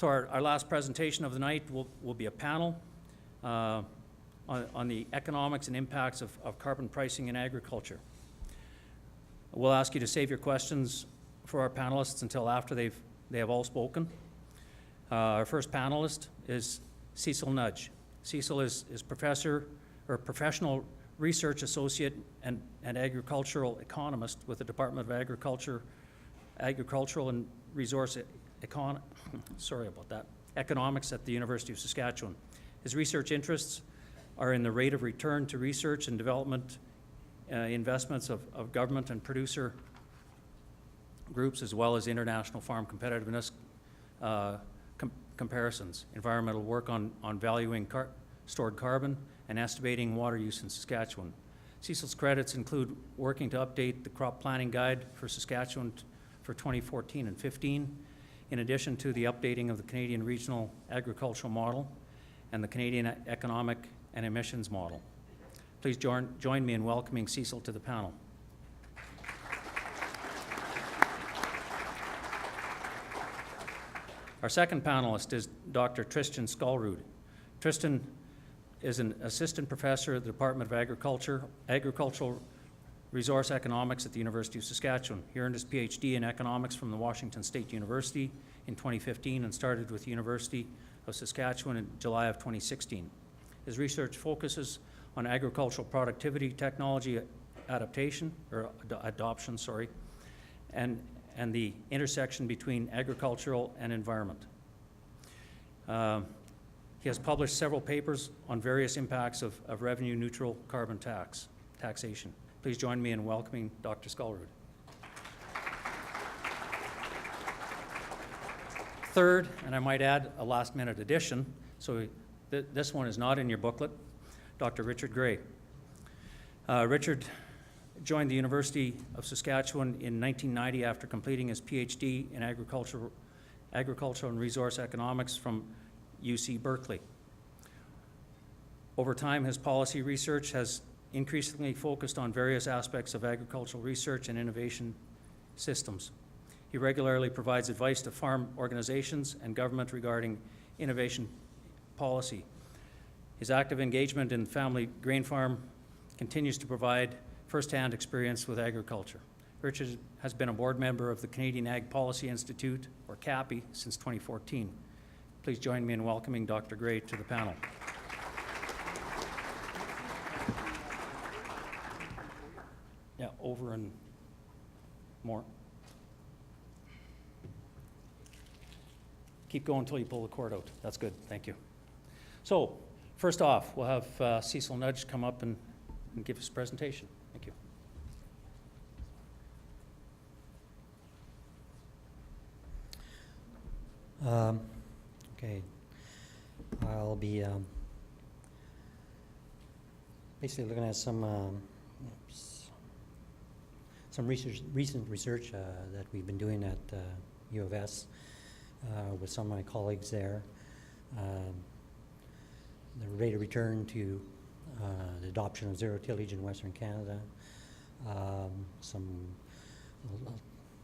So our last presentation of the night will be a panel on the economics and impacts of carbon pricing in agriculture. We'll ask you to save your questions for our panelists until after they have all spoken. Our first panelist is Cecil Nagy. Cecil is professor or professional research associate and agricultural economist with the Department of Agricultural and Resource Economics at the University of Saskatchewan. His research interests are in the rate of return to research and development investments of government and producer groups, as well as international farm competitiveness comparisons, environmental work on valuing stored carbon, and estimating water use in Saskatchewan. Cecil's credits include working to update the crop planning guide for Saskatchewan for 2014 and 15, in addition to the updating of the Canadian Regional Agricultural Model and the Canadian Economic and Emissions Model. Please join me in welcoming Cecil to the panel. Our second panelist is Dr. Tristan Skolrud. Tristan is an assistant professor at the Department of Agricultural Resource Economics at the University of Saskatchewan. He earned his PhD in economics from the Washington State University in 2015 and started with the University of Saskatchewan in July of 2016. His research focuses on agricultural productivity, technology adoption, and the intersection between agricultural and environment. He has published several papers on various impacts of revenue-neutral carbon taxation. Please join me in welcoming Dr. Skolrud. Third, and I might add a last-minute addition, so this one is not in your booklet, Dr. Richard Gray. Richard joined the University of Saskatchewan in 1990 after completing his PhD in agricultural and resource economics from UC Berkeley. Over time, his policy research has increasingly focused on various aspects of agricultural research and innovation systems. He regularly provides advice to farm organizations and government regarding innovation policy. His active engagement in family grain farm continues to provide first-hand experience with agriculture. Richard has been a board member of the Canadian Ag Policy Institute, or CAPI, since 2014. Please join me in welcoming Dr. Gray to the panel. Yeah, over and more. Keep going until you pull the cord out. That's good, thank you. So, first off, we'll have Cecil Nagy come up and give his presentation. Thank you. Okay, I'll be basically looking at some recent research that we've been doing at U of S with some of my colleagues there. The rate of return to the adoption of zero tillage in Western Canada. I'll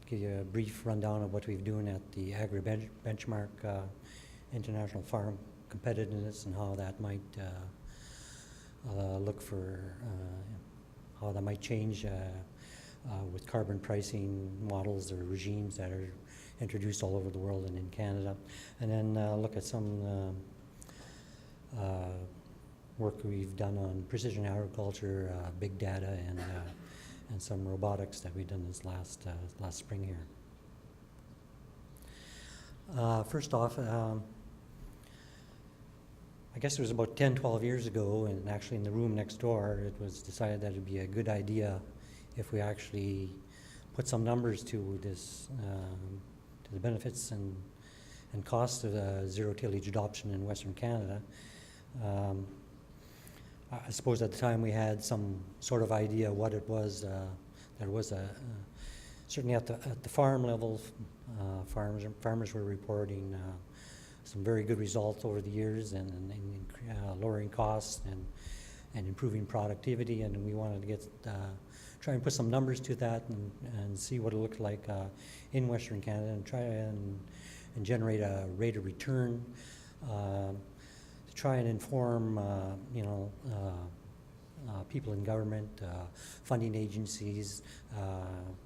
give you a brief rundown of what we've doing at the Agra benchmark, international farm competitiveness, and how that might look for how that might change with carbon pricing models or regimes that are introduced all over the world and in Canada, and then look at some work we've done on precision agriculture, big data, and some robotics that we've done this last spring here. First off, I guess it was about 10, 12 years ago, and actually in the room next door, it was decided that it'd be a good idea if we actually put some numbers to this, to the benefits and costs of zero tillage adoption in Western Canada. I suppose at the time we had some sort of idea what it was. There was certainly at the farm level, farmers were reporting some very good results over the years, and lowering costs and improving productivity. And we wanted to get try and put some numbers to that and see what it looked like in Western Canada, and try and and generate a rate of return to try and inform, people in government, funding agencies,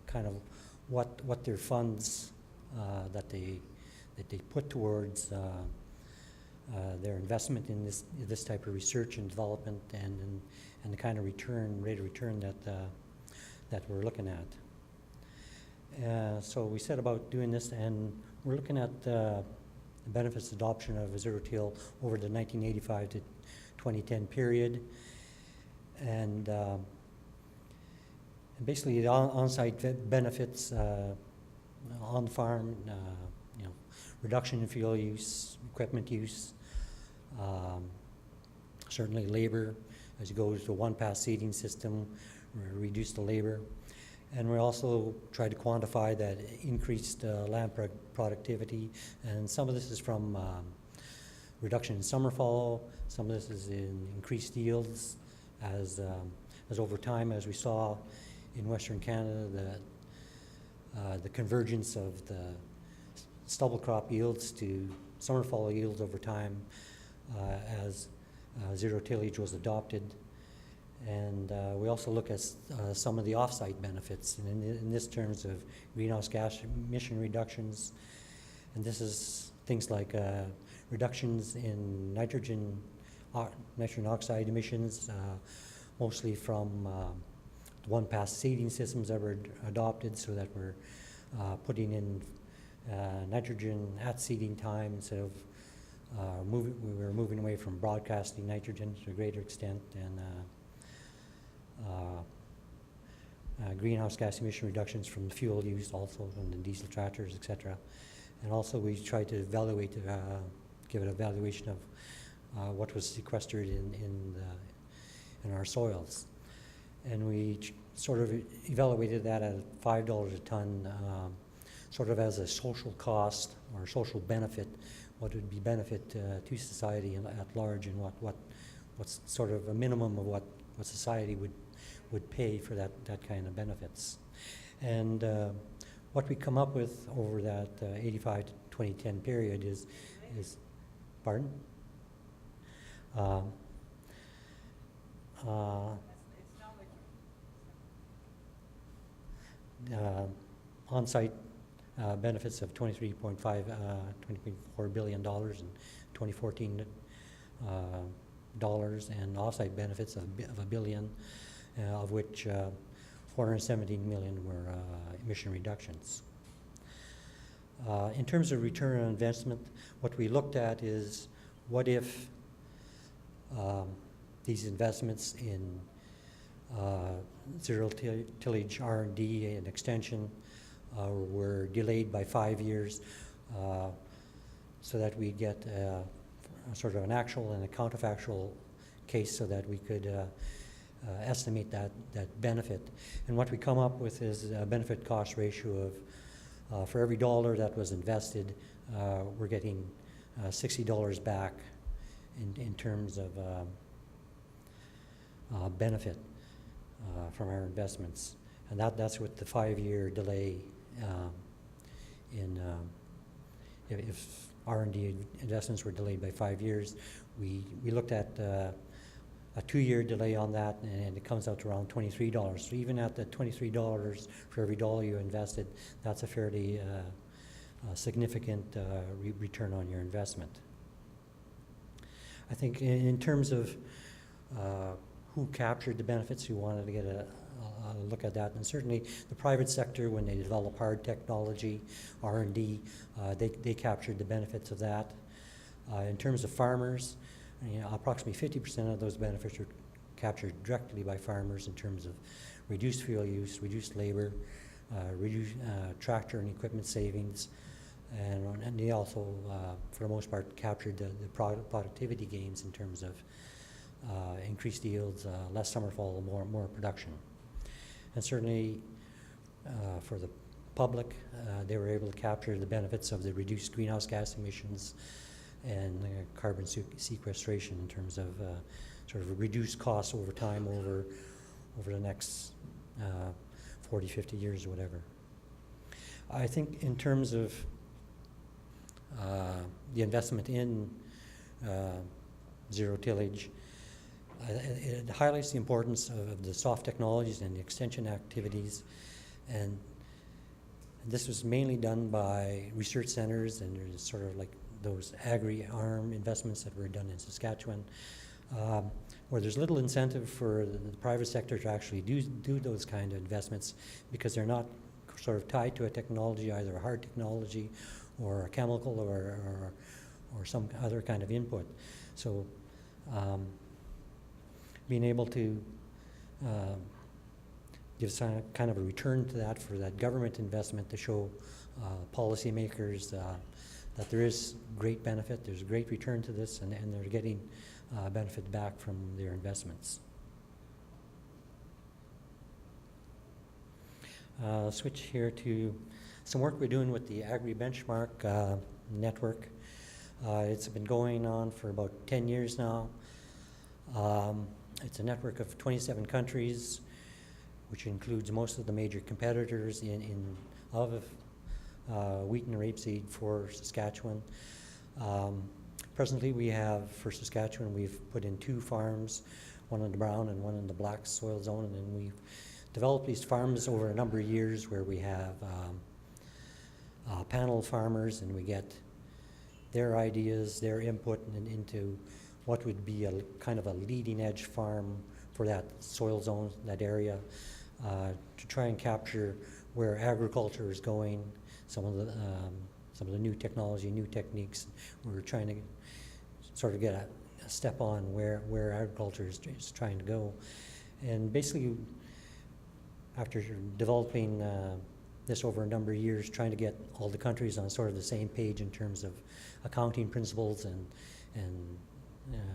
kind of what their funds that they put towards their investment in this type of research and development, and the kind of rate of return that we're looking at. So we set about doing this, and we're looking at the benefits adoption of ZeroTill over the 1985 to 2010 period, and basically the on-site benefits on the farm, reduction in fuel use, equipment use, certainly labor as you go to a one-pass seeding system, reduce the labor. And we also try to quantify that increased land productivity, and some of this is from reduction in summer fallow, some of this is in increased yields as over time, as we saw in Western Canada, the convergence of the stubble crop yields to summer fallow yields over time as zero tillage was adopted. And we also look at some of the off-site benefits, and in this terms of greenhouse gas emission reductions. And this is things like reductions in nitrogen oxide emissions, mostly from one-pass seeding systems that were adopted, so that we're putting in nitrogen at seeding time instead of we were moving away from broadcasting nitrogen to a greater extent, and greenhouse gas emission reductions from the fuel used also from the diesel tractors, etc. And also we tried to evaluate, give an evaluation of what was sequestered in our soils. And we sort of evaluated that at $5 a ton, sort of as a social cost or social benefit, what would be benefit to society at large, and what's sort of a minimum of what society would pay for that kind of benefits. And what we come up with over that 85 to 2010 period is pardon? On-site benefits of $23.4 billion in 2014 dollars, and off-site benefits of $1 billion, of which 417 million were emission reductions. In terms of return on investment, what we looked at is what if these investments in zero tillage R&D and extension were delayed by 5 years, so that we get sort of an actual and a counterfactual case, so that we could estimate that benefit. And what we come up with is a benefit cost ratio of for every dollar that was invested, we're getting $60 back in terms of benefit from our investments. And that's with the 5-year delay in if R&D investments were delayed by 5 years. We looked at a 2-year delay on that, and it comes out to around $23. So even at the $23 for every dollar you invested, that's a fairly significant return on your investment. I think in terms of who captured the benefits, we wanted to get a look at that, and certainly the private sector, when they develop hard technology, R&D, they captured the benefits of that. In terms of farmers, approximately 50% of those benefits were captured directly by farmers in terms of reduced fuel use, reduced labor, reduced tractor and equipment savings, and they also, for the most part, captured the productivity gains in terms of increased yields, less summer fall, more production. And certainly for the public, they were able to capture the benefits of the reduced greenhouse gas emissions and carbon sequestration in terms of sort of reduced costs over time, over the next 40, 50 years or whatever. I think in terms of the investment in zero tillage. It highlights the importance of the soft technologies and the extension activities, and this was mainly done by research centers, and there's sort of like those agri-arm investments that were done in Saskatchewan, where there's little incentive for the private sector to actually do those kind of investments, because they're not sort of tied to a technology, either a hard technology or a chemical or some other kind of input. So being able to give some kind of a return to that for that government investment to show policymakers that there is great benefit, there's a great return to this, and they're getting benefit back from their investments. Switch here to some work we're doing with the Agri Benchmark network. It's been going on for about 10 years now. It's a network of 27 countries, which includes most of the major competitors of wheat and rapeseed for Saskatchewan. Presently we have, for Saskatchewan, we've put in 2 farms, one in the brown and one in the black soil zone, and then we've developed these farms over a number of years where we have panel farmers, and we get their ideas, their input into what would be a kind of a leading edge farm for that soil zone, that area, to try and capture where agriculture is going, some of the new technology, new techniques. We're trying to sort of get a step on where agriculture is trying to go. And basically, after developing this over a number of years, trying to get all the countries on sort of the same page in terms of accounting principles and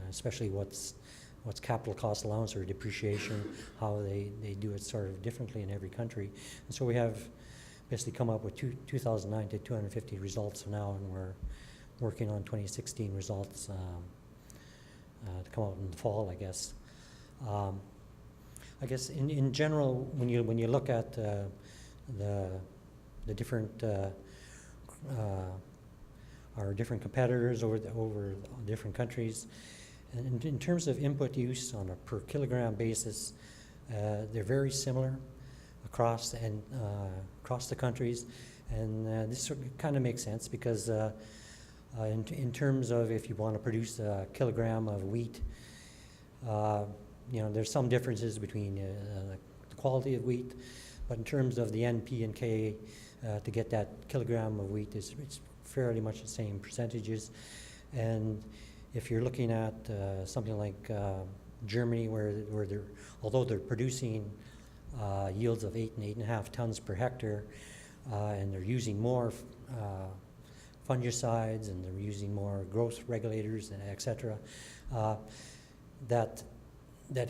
especially what's capital cost allowance or depreciation, how they do it sort of differently in every country. And so we have basically come up with 2009 to 250 results now, and we're working on 2016 results to come out in the fall, I guess. I guess in general, when you look at the different our different competitors over different countries, and in terms of input use on a per kilogram basis, they're very similar across the countries, and this kind of makes sense because in terms of if you want to produce a kilogram of wheat, there's some differences between the quality of wheat, but in terms of the N, P, and K to get that kilogram of wheat, it's fairly much the same percentages. And if you're looking at something like Germany, where although they're producing yields of 8 and 8.5 tons per hectare, and they're using more fungicides, and they're using more growth regulators, and et cetera, that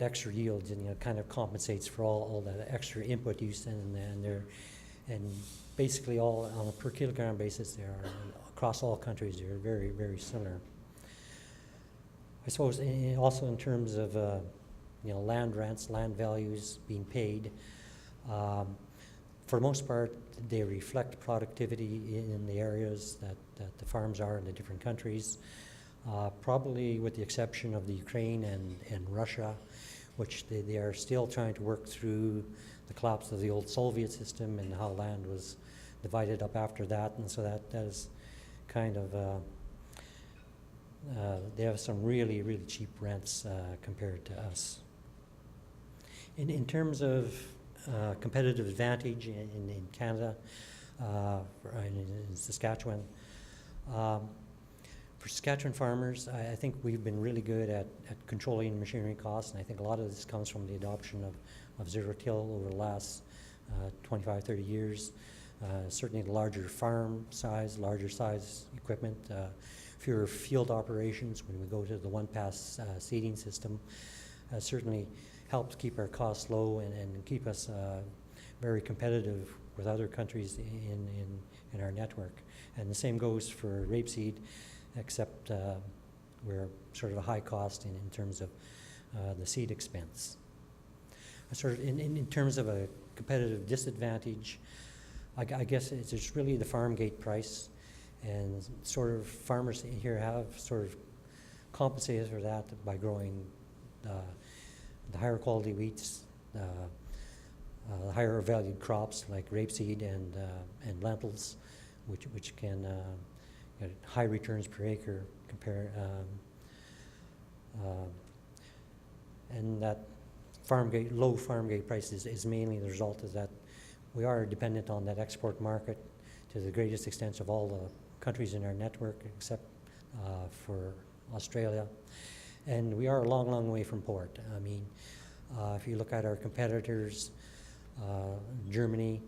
extra yield kind of compensates for all that extra input use, and basically all on a per kilogram basis, they are across all countries. They're very, very similar. I suppose also in terms of land rents, land values being paid, for the most part, they reflect productivity in the areas that the farms are in the different countries. Probably with the exception of the Ukraine and Russia, which they are still trying to work through the collapse of the old Soviet system and how land was divided up after that, and so that is kind of they have some really, really cheap rents compared to us. In terms of competitive advantage in Canada, in Saskatchewan, for Saskatchewan farmers, I think we've been really good at controlling machinery costs, and I think a lot of this comes from the adoption of ZeroTill over the last 25, 30 years. Certainly the larger farm size, larger size equipment, fewer field operations when we go to the one-pass seeding system certainly helps keep our costs low and keep us very competitive with other countries in our network. And the same goes for rapeseed, except we're sort of a high cost in terms of the seed expense. Sort of in terms of a competitive disadvantage, I guess it's really the farm gate price, And sort of farmers here have sort of compensated for that by growing the higher quality wheats, the higher valued crops like rapeseed and lentils, which can get high returns per acre and that low farm gate price is mainly the result of that we are dependent on that export market to the greatest extent of all the countries in our network except for Australia. And we are a long, long way from port. I mean, if you look at our competitors, Germany,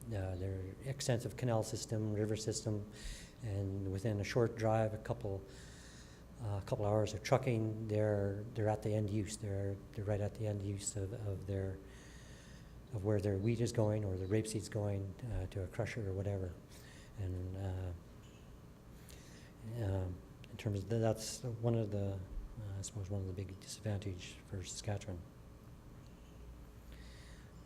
their extensive canal system, river system, and within a short drive, a couple hours of trucking, they're at the end use. They're right at the end use of where their wheat is going or the rapeseed's going to a crusher or whatever. And in terms of that's one of the I suppose one of the big disadvantages for Saskatchewan.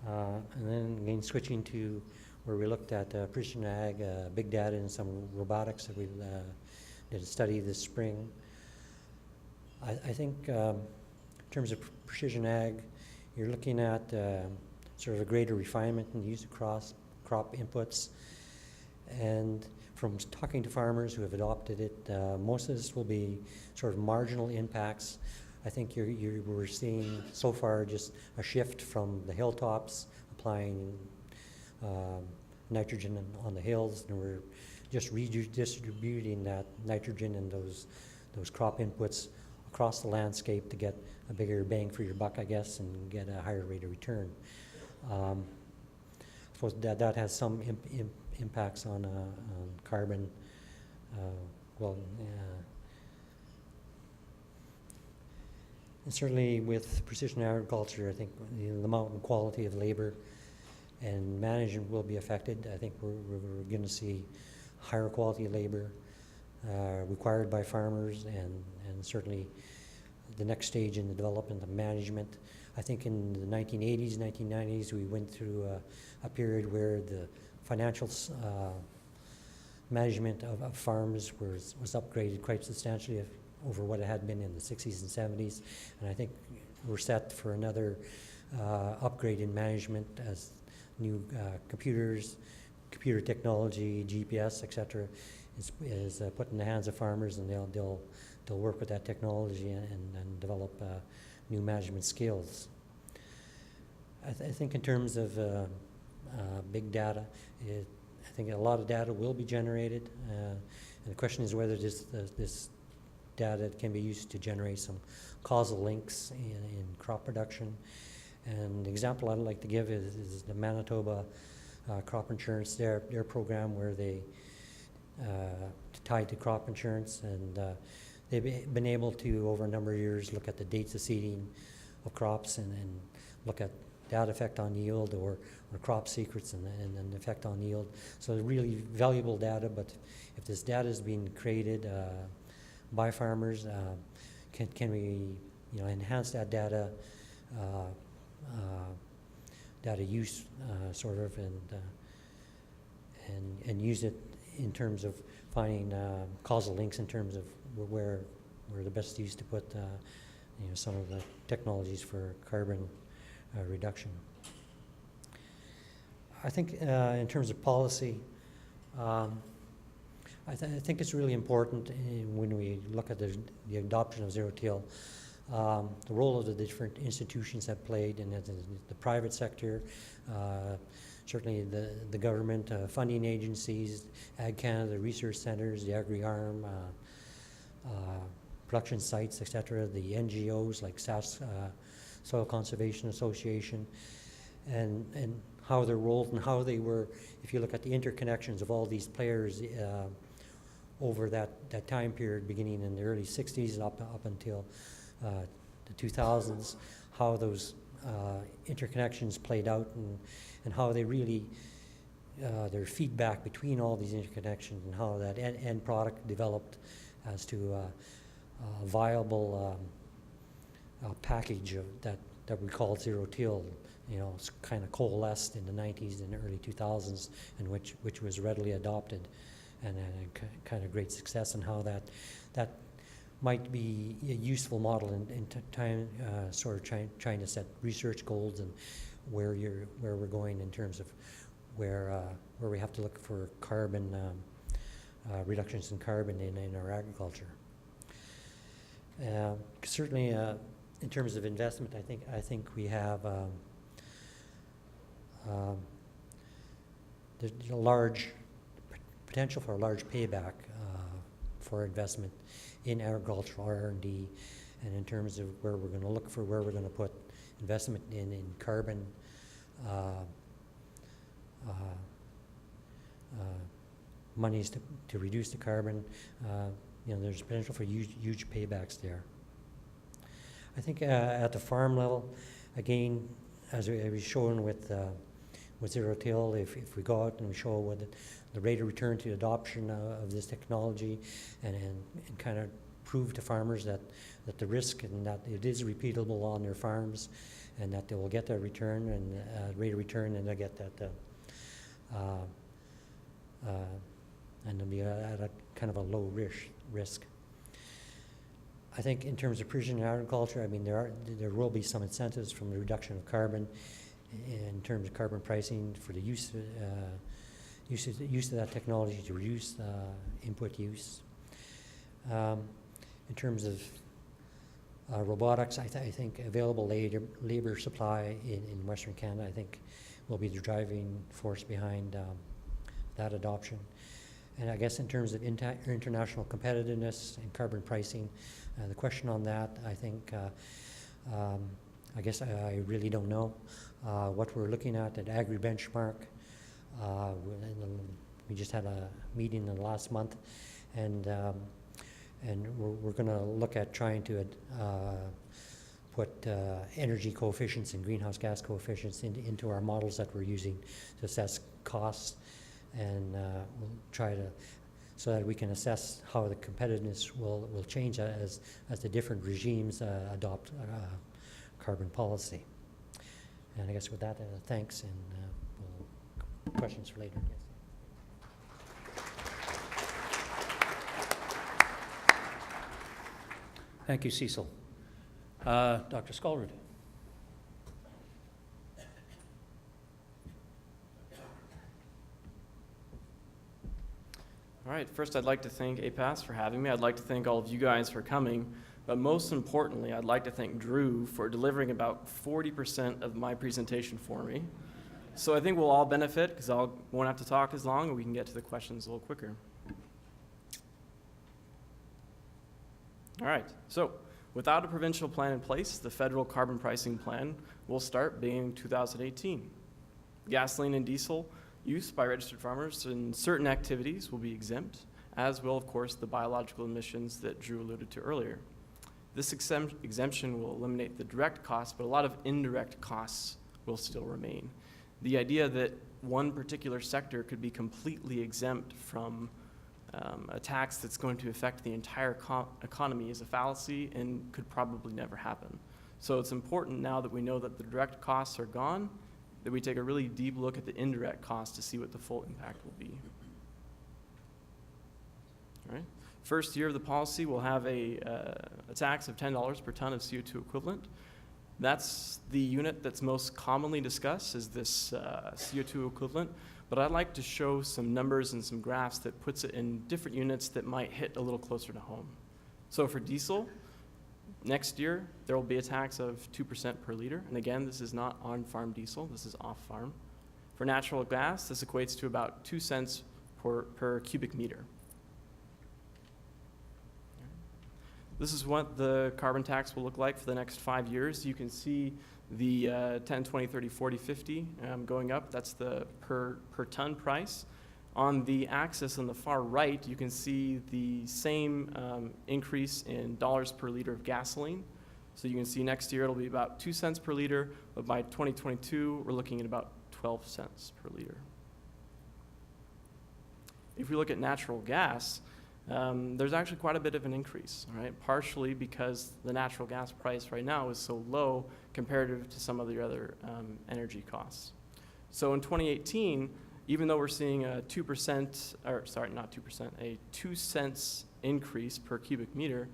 And then again, switching to where we looked at precision ag, big data, and some robotics that we did a study this spring. I think in terms of precision ag, you're looking at sort of a greater refinement in the use of crop inputs. And from talking to farmers who have adopted it, most of this will be sort of marginal impacts. I think we're seeing so far just a shift from the hilltops, applying nitrogen on the hills, and we're just redistributing that nitrogen and those crop inputs across the landscape to get a bigger bang for your buck, I guess, and get a higher rate of return. I suppose that has some impacts on carbon. And certainly with precision agriculture, I think the amount and quality of labor and management will be affected. I think we're going to see higher quality labor required by farmers, and certainly the next stage in the development of management. I think in the 1980s, 1990s, we went through a period where the financial management of farms was upgraded quite substantially over what it had been in the 60s and 70s. And I think we're set for another upgrade in management as new computers, computer technology, GPS, etc., is put in the hands of farmers, and they'll work with that technology and develop new management skills. I think in terms of big data, I think a lot of data will be generated, and the question is whether this data can be used to generate some causal links in crop production. And the example I'd like to give is the Manitoba crop insurance, their program where they tied to crop insurance, and they've been able to, over a number of years, look at the dates of seeding of crops and look at that effect on yield or crop secrets and the effect on yield. So really valuable data, but if this data is being created by farmers, can we enhance that data use sort of and use it in terms of finding causal links in terms of where the best use to put some of the technologies for carbon reduction. I think in terms of policy, I think it's really important when we look at the adoption of ZeroTill, the role of the different institutions have played in the private sector, certainly the government funding agencies, Ag Canada, research centers, the Agri-Arm, production sites, etc., the NGOs like Soil Conservation Association, and how their roles and how they were, if you look at the interconnections of all these players over that time period beginning in the early 60s up until the 2000s, how those interconnections played out and how they really, their feedback between all these interconnections and how that end product developed as to a viable package of that we call ZeroTill, kind of coalesced in the 90s and early 2000s, and which was readily adopted. and kind of great success, and how that might be a useful model in time, sort of trying to set research goals and where we're going in terms of where we have to look for carbon reductions in carbon in our agriculture. Certainly, in terms of investment, I think we have there's a large potential for a large payback for investment in agricultural R&D, and in terms of where we're going to look for where we're going to put investment in carbon monies to reduce the carbon. There's potential for huge paybacks there. I think at the farm level, again, as we was shown with ZeroTill, if we go out and we show what the rate of return to adoption of this technology, and kind of prove to farmers that the risk and that it is repeatable on their farms, and that they will get their return and rate of return, and they'll get that and they'll be at a kind of a low risk. I think in terms of precision agriculture, I mean, there will be some incentives from the reduction of carbon in terms of carbon pricing for the use of that technology to reduce input use. In terms of robotics, I think available labor supply in Western Canada, I think, will be the driving force behind that adoption. And I guess in terms of international competitiveness and carbon pricing, the question on that, I think, I guess I really don't know. What we're looking at Agri Benchmark, we just had a meeting in the last month, and we're going to look at trying to put energy coefficients and greenhouse gas coefficients into our models that we're using to assess costs, and we'll try to, so that we can assess how the competitiveness will change as the different regimes adopt carbon policy. And I guess with that, thanks, and questions for later. Yes. Thank you, Cecil. Dr. Skolrud. All right, first I'd like to thank APAS for having me. I'd like to thank all of you guys for coming, but most importantly, I'd like to thank Drew for delivering about 40% of my presentation for me. So I think we'll all benefit, because I won't have to talk as long, and we can get to the questions a little quicker. All right, so without a provincial plan in place, the federal carbon pricing plan will start beginning 2018. Gasoline and diesel use by registered farmers in certain activities will be exempt, as will, of course, the biological emissions that Drew alluded to earlier. This exemption will eliminate the direct costs, but a lot of indirect costs will still remain. The idea that one particular sector could be completely exempt from a tax that's going to affect the entire economy is a fallacy and could probably never happen. So it's important now that we know that the direct costs are gone, that we take a really deep look at the indirect costs to see what the full impact will be. All right. First year of the policy, we'll have a tax of $10 per ton of CO2 equivalent. That's the unit that's most commonly discussed, is this CO2 equivalent, but I'd like to show some numbers and some graphs that puts it in different units that might hit a little closer to home. So for diesel, next year, there will be a tax of 2% per liter. And again, this is not on-farm diesel, this is off-farm. For natural gas, this equates to about 2 cents per cubic meter. This is what the carbon tax will look like for the next 5 years. You can see the 10, 20, 30, 40, 50 going up. That's the per ton price. On the axis on the far right, you can see the same increase in dollars per liter of gasoline. So you can see next year it'll be about 2 cents per liter, but by 2022, we're looking at about 12 cents per liter. If we look at natural gas, there's actually quite a bit of an increase, all right? Partially because the natural gas price right now is so low comparative to some of the other energy costs. So in 2018, even though we're seeing a 2%, or sorry, not 2%, a 2 cents increase per cubic meter,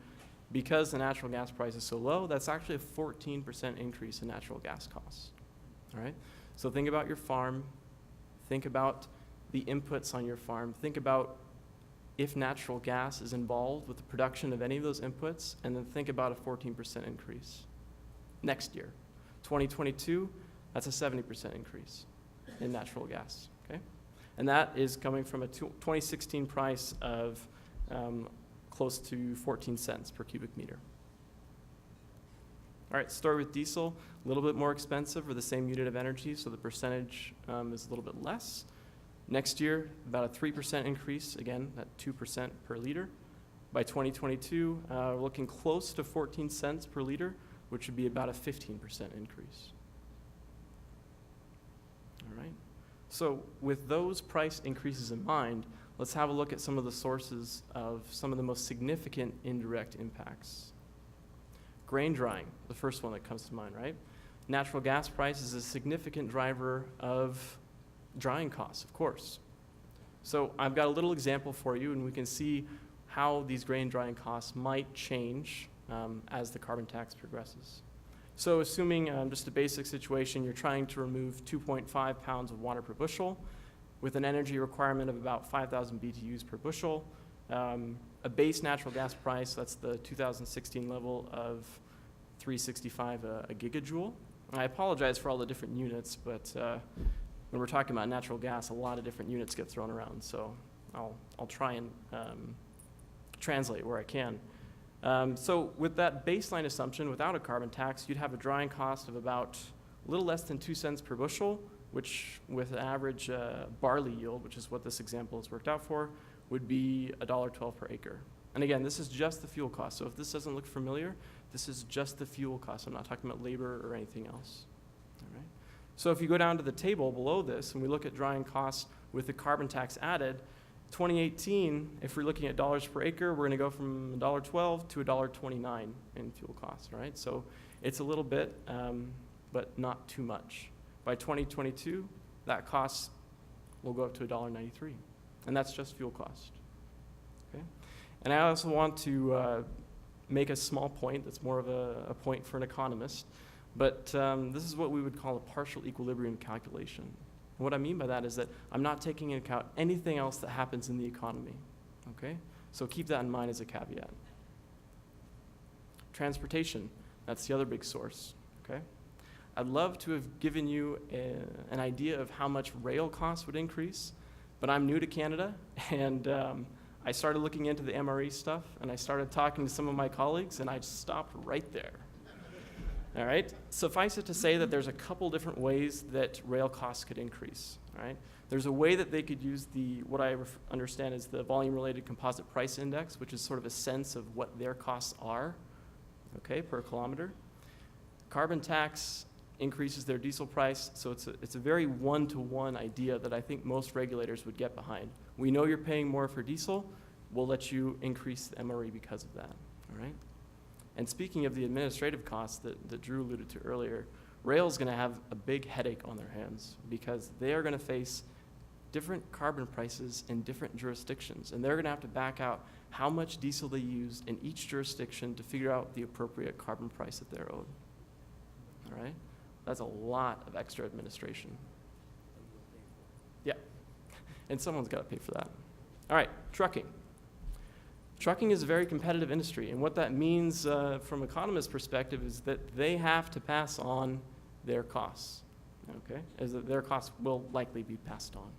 because the natural gas price is so low, that's actually a 14% increase in natural gas costs. All right? So think about your farm, think about the inputs on your farm, think about if natural gas is involved with the production of any of those inputs, and then think about a 14% increase next year. 2022, that's a 70% increase in natural gas, okay? And that is coming from a 2016 price of close to 14 cents per cubic meter. All right, story with diesel, a little bit more expensive for the same unit of energy, so the percentage is a little bit less. Next year, about a 3% increase, again, at 2% per liter. By 2022, we're looking close to 14 cents per liter, which would be about a 15% increase. All right. So with those price increases in mind, let's have a look at some of the sources of some of the most significant indirect impacts. Grain drying, the first one that comes to mind, right? Natural gas price is a significant driver of drying costs, of course. So I've got a little example for you, and we can see how these grain drying costs might change as the carbon tax progresses. So assuming just a basic situation, you're trying to remove 2.5 pounds of water per bushel with an energy requirement of about 5,000 BTUs per bushel. A base natural gas price, that's the 2016 level of $3.65 a gigajoule. I apologize for all the different units, but when we're talking about natural gas, a lot of different units get thrown around, so I'll try and translate where I can. So with that baseline assumption, without a carbon tax, you'd have a drying cost of about a little less than 2 cents per bushel, which with an average barley yield, which is what this example is worked out for, would be $1.12 per acre. And again, this is just the fuel cost, so if this doesn't look familiar, this is just the fuel cost. I'm not talking about labor or anything else. All right? So if you go down to the table below this and we look at drying costs with the carbon tax added, 2018, if we're looking at dollars per acre, we're going to go from $1.12 to $1.29 in fuel costs, right? So it's a little bit, but not too much. By 2022, that cost will go up to $1.93, and that's just fuel cost. Okay? And I also want to make a small point that's more of a point for an economist, but this is what we would call a partial equilibrium calculation. And what I mean by that is that I'm not taking into account anything else that happens in the economy, okay? So keep that in mind as a caveat. Transportation, that's the other big source, okay? I'd love to have given you an idea of how much rail costs would increase, but I'm new to Canada, and I started looking into the MRE stuff, and I started talking to some of my colleagues, and I just stopped right there. All right, suffice it to say that there's a couple different ways that rail costs could increase, all right? There's a way that they could use what I understand is the volume-related composite price index, which is sort of a sense of what their costs are, okay, per kilometer. Carbon tax increases their diesel price, so it's a very one-to-one idea that I think most regulators would get behind. We know you're paying more for diesel, we'll let you increase the MRE because of that, all right? And speaking of the administrative costs that Drew alluded to earlier, rail is going to have a big headache on their hands because they are going to face different carbon prices in different jurisdictions, and they're going to have to back out how much diesel they used in each jurisdiction to figure out the appropriate carbon price that they're owed. All right? That's a lot of extra administration. Yeah, and someone's got to pay for that. All right, trucking. Trucking is a very competitive industry, and what that means from economists' perspective is that they have to pass on their costs, okay? As their costs will likely be passed on.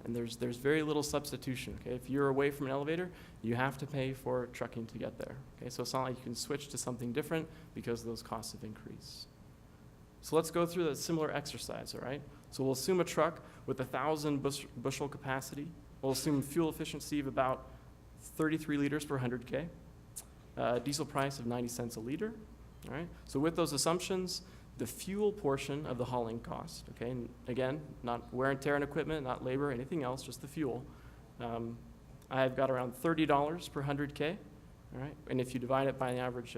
And there's very little substitution, okay? If you're away from an elevator, you have to pay for trucking to get there, okay? So it's not like you can switch to something different because those costs have increased. So let's go through a similar exercise, all right? So we'll assume a truck with 1,000 bushel capacity. We'll assume fuel efficiency of about 33 liters per 100K, diesel price of 90 cents a liter, all right? So with those assumptions, the fuel portion of the hauling cost, okay, and again, not wear and tear on equipment, not labor, anything else, just the fuel. I've got around $30 per 100K, all right? And if you divide it by an average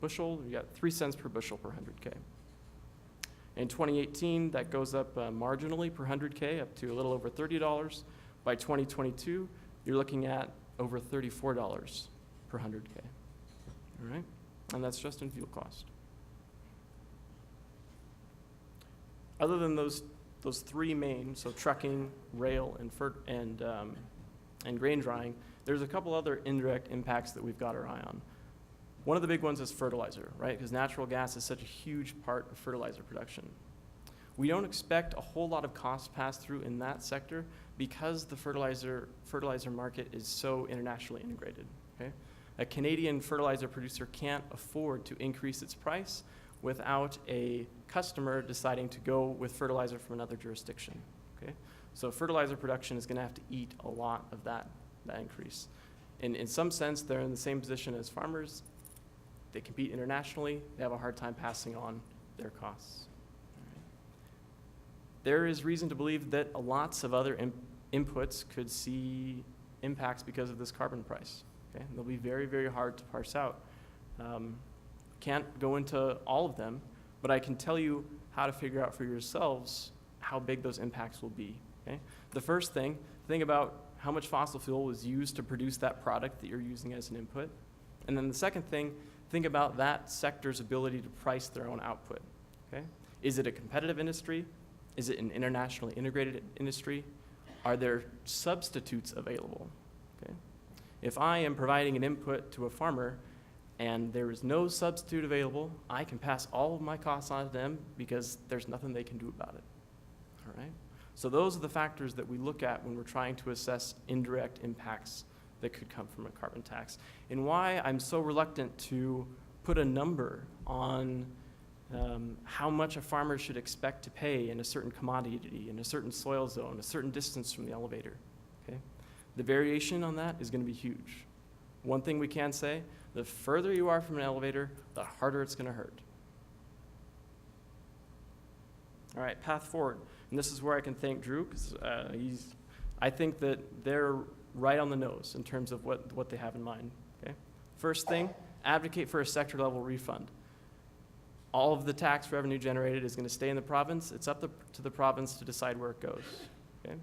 bushel, you got 3 cents per bushel per 100K. In 2018, that goes up marginally per 100K, up to a little over $30. By 2022, you're looking at over $34 per 100K. All right? And that's just in fuel cost. Other than those three main, so trucking, rail, and grain drying, there's a couple other indirect impacts that we've got our eye on. One of the big ones is fertilizer, right? Because natural gas is such a huge part of fertilizer production. We don't expect a whole lot of cost pass-through in that sector because the fertilizer market is so internationally integrated, okay? A Canadian fertilizer producer can't afford to increase its price without a customer deciding to go with fertilizer from another jurisdiction, okay? So fertilizer production is gonna have to eat a lot of that increase. And in some sense, they're in the same position as farmers. They compete internationally. They have a hard time passing on their costs. All right. There is reason to believe that lots of other inputs could see impacts because of this carbon price. Okay? And they'll be very, very hard to parse out. Can't go into all of them, but I can tell you how to figure out for yourselves how big those impacts will be. Okay? The first thing, think about how much fossil fuel was used to produce that product that you're using as an input. And then the second thing, think about that sector's ability to price their own output. Okay? Is it a competitive industry? Is it an internationally integrated industry? Are there substitutes available? Okay? If I am providing an input to a farmer and there is no substitute available, I can pass all of my costs on to them because there's nothing they can do about it. All right? So those are the factors that we look at when we're trying to assess indirect impacts that could come from a carbon tax. And why I'm so reluctant to put a number on how much a farmer should expect to pay in a certain commodity, in a certain soil zone, a certain distance from the elevator. Okay? The variation on that is going to be huge. One thing we can say, the further you are from an elevator, the harder it's going to hurt. All right, path forward. And this is where I can thank Drew, because I think that they're right on the nose in terms of what they have in mind. Okay? First thing, advocate for a sector level refund. All of the tax revenue generated is going to stay in the province. It's up to the province to decide where it goes. Okay?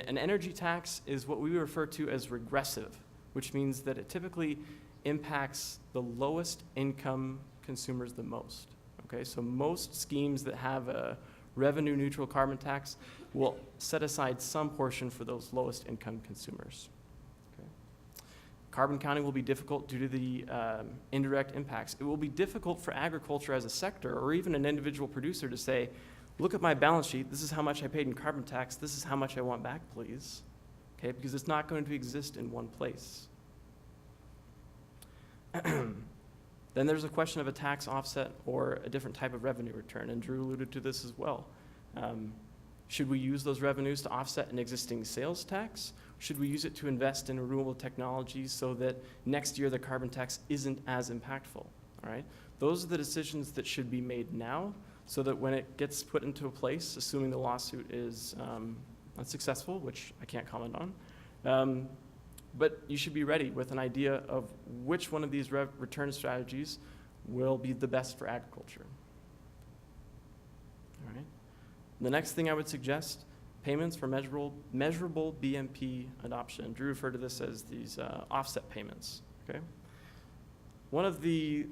An energy tax is what we refer to as regressive, which means that it typically impacts the lowest income consumers the most. Okay? So most schemes that have a revenue neutral carbon tax will set aside some portion for those lowest income consumers. Okay. Carbon counting will be difficult due to the indirect impacts. It will be difficult for agriculture as a sector or even an individual producer to say, look at my balance sheet, this is how much I paid in carbon tax, this is how much I want back, please. Okay, because it's not going to exist in one place. Then there's a question of a tax offset or a different type of revenue return, and Drew alluded to this as well. Should we use those revenues to offset an existing sales tax? Should we use it to invest in renewable technologies so that next year the carbon tax isn't as impactful? All right? Those are the decisions that should be made now so that when it gets put into a place, assuming the lawsuit is unsuccessful, which I can't comment on, but you should be ready with an idea of which one of these return strategies will be the best for agriculture. All right. The next thing I would suggest, payments for measurable BMP adoption. Drew referred to this as these offset payments. Okay. One of the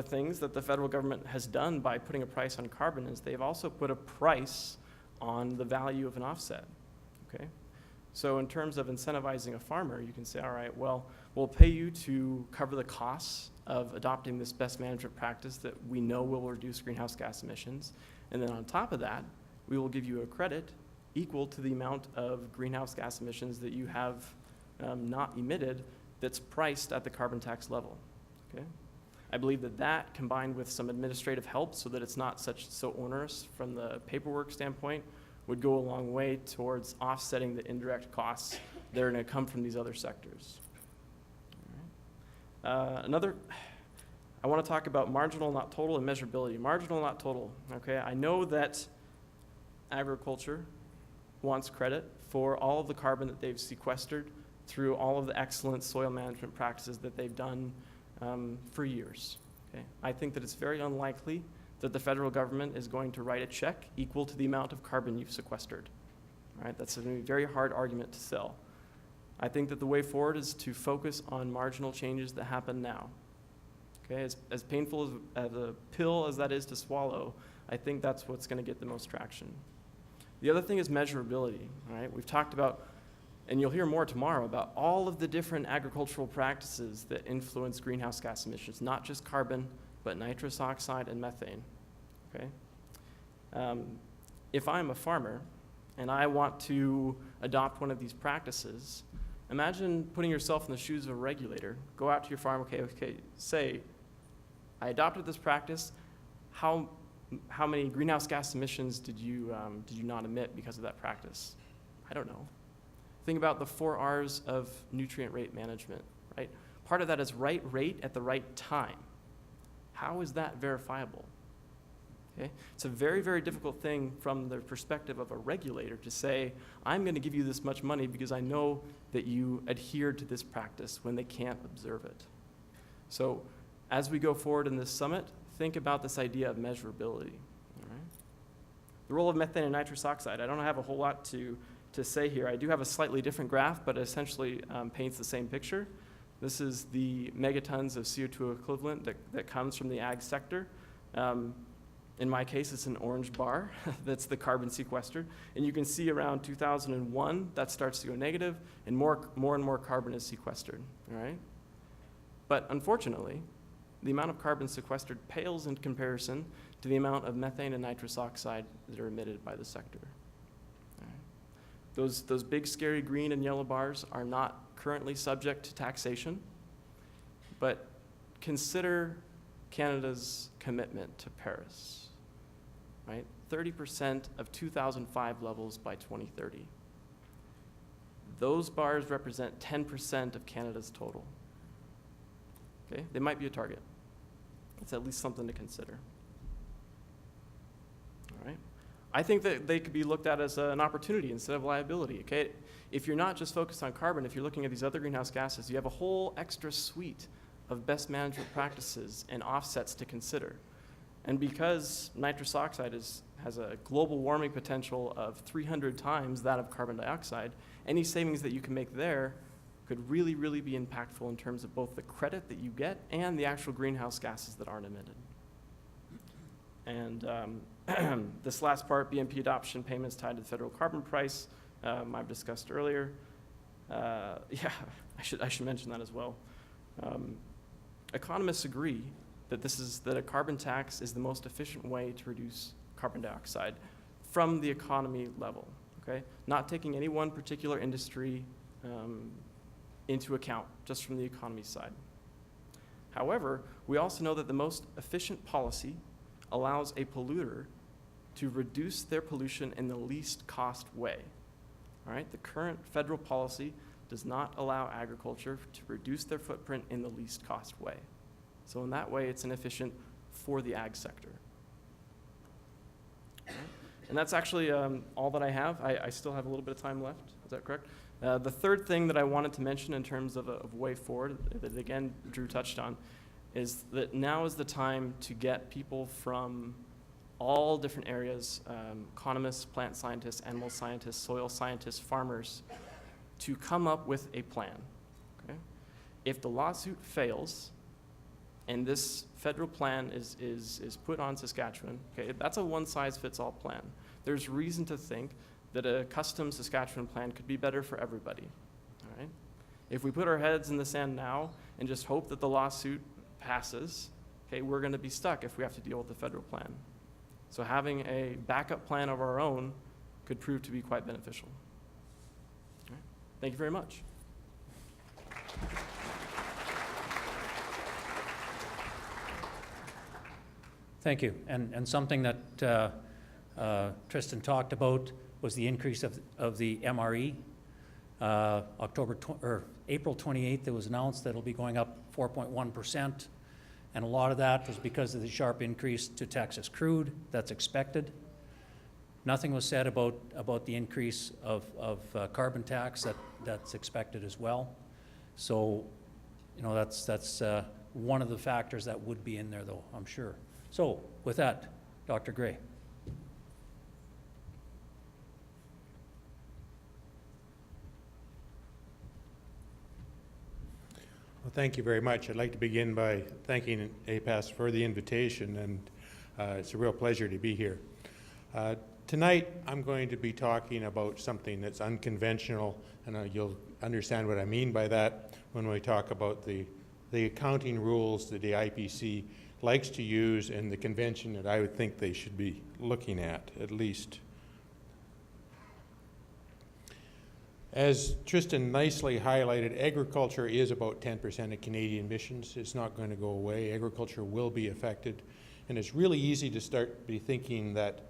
things that the federal government has done by putting a price on carbon is they've also put a price on the value of an offset. Okay. So in terms of incentivizing a farmer, you can say, all right, well, we'll pay you to cover the costs of adopting this best management practice that we know will reduce greenhouse gas emissions. And then on top of that, we will give you a credit equal to the amount of greenhouse gas emissions that you have not emitted that's priced at the carbon tax level. Okay? I believe that that combined with some administrative help so that it's not so onerous from the paperwork standpoint would go a long way towards offsetting the indirect costs that are going to come from these other sectors. All right. I want to talk about marginal, not total, and measurability. Marginal, not total. Okay, I know that agriculture wants credit for all of the carbon that they've sequestered through all of the excellent soil management practices that they've done for years. Okay? I think that it's very unlikely that the federal government is going to write a check equal to the amount of carbon you've sequestered. All right, that's a very hard argument to sell. I think that the way forward is to focus on marginal changes that happen now. Okay, as painful as a pill as that is to swallow, I think that's what's going to get the most traction. The other thing is measurability. All right, we've talked about, and you'll hear more tomorrow, about all of the different agricultural practices that influence greenhouse gas emissions, not just carbon, but nitrous oxide and methane. Okay? If I'm a farmer and I want to adopt one of these practices, imagine putting yourself in the shoes of a regulator. Go out to your farm, okay, say, I adopted this practice. How many greenhouse gas emissions did you not emit because of that practice? I don't know. Think about the 4 R's of nutrient rate management, right? Part of that is right rate at the right time. How is that verifiable? Okay? It's a very, very difficult thing from the perspective of a regulator to say, I'm going to give you this much money because I know that you adhered to this practice when they can't observe it. So as we go forward in this summit, think about this idea of measurability. All right? The role of methane and nitrous oxide. I don't have a whole lot to say here. I do have a slightly different graph, but it essentially paints the same picture. This is the megatons of CO2 equivalent that comes from the ag sector. In my case, it's an orange bar. That's the carbon sequestered. And you can see around 2001, that starts to go negative, and more and more carbon is sequestered. All right? But unfortunately, the amount of carbon sequestered pales in comparison to the amount of methane and nitrous oxide that are emitted by the sector. All right? Those big, scary green and yellow bars are not currently subject to taxation, but consider Canada's commitment to Paris, right? 30% of 2005 levels by 2030. Those bars represent 10% of Canada's total. Okay, they might be a target. It's at least something to consider. All right. I think that they could be looked at as an opportunity instead of liability. Okay, if you're not just focused on carbon, if you're looking at these other greenhouse gases, you have a whole extra suite of best management practices and offsets to consider. And because nitrous oxide has a global warming potential of 300 times that of carbon dioxide, any savings that you can make there could really, really be impactful in terms of both the credit that you get and the actual greenhouse gases that aren't emitted. And this last part, BMP adoption payments tied to the federal carbon price, I've discussed earlier. Yeah, I should mention that as well. Economists agree that a carbon tax is the most efficient way to reduce carbon dioxide from the economy level. Okay, not taking any one particular industry into account, just from the economy side. However, we also know that the most efficient policy allows a polluter to reduce their pollution in the least cost way. All right, the current federal policy does not allow agriculture to reduce their footprint in the least cost way. So in that way, it's inefficient for the ag sector. All right. And that's actually all that I have. I still have a little bit of time left. Is that correct? The third thing that I wanted to mention in terms of a way forward, that again Drew touched on, is that now is the time to get people from all different areas, economists, plant scientists, animal scientists, soil scientists, farmers, to come up with a plan. Okay? If the lawsuit fails, and this federal plan is put on Saskatchewan, okay, that's a one-size-fits-all plan. There's reason to think that a custom Saskatchewan plan could be better for everybody. All right? If we put our heads in the sand now and just hope that the lawsuit passes, okay, we're going to be stuck if we have to deal with the federal plan. So having a backup plan of our own could prove to be quite beneficial. All right. Thank you very much. Thank you. And something that Tristan talked about was the increase of the MRE. April 28th, it was announced that it'll be going up 4.1%. And a lot of that was because of the sharp increase to Texas crude that's expected. Nothing was said about the increase of carbon tax that's expected as well. So, you know, that's one of the factors that would be in there, though, I'm sure. So with that, Dr. Gray. Well, thank you very much. I'd like to begin by thanking APAS for the invitation, and it's a real pleasure to be here. Tonight, I'm going to be talking about something that's unconventional, and you'll understand what I mean by that when we talk about the accounting rules that the IPC likes to use and the convention that I would think they should be looking at least. As Tristan nicely highlighted, agriculture is about 10% of Canadian emissions. It's not going to go away. Agriculture will be affected. And it's really easy to start be thinking that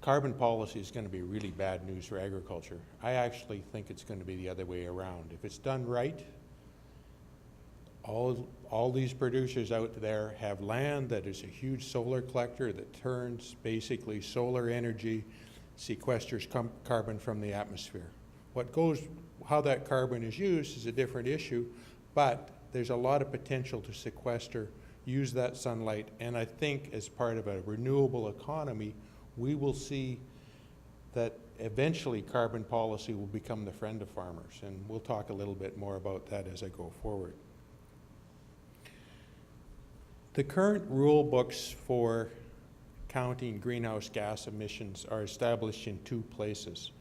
carbon policy is going to be really bad news for agriculture. I actually think it's going to be the other way around. If it's done right, all these producers out there have land that is a huge solar collector that turns basically solar energy, sequesters carbon from the atmosphere. How that carbon is used is a different issue, but there's a lot of potential to sequester, use that sunlight, and I think as part of a renewable economy, we will see that eventually carbon policy will become the friend of farmers, and we'll talk a little bit more about that as I go forward. The current rule books for counting greenhouse gas emissions are established in two places.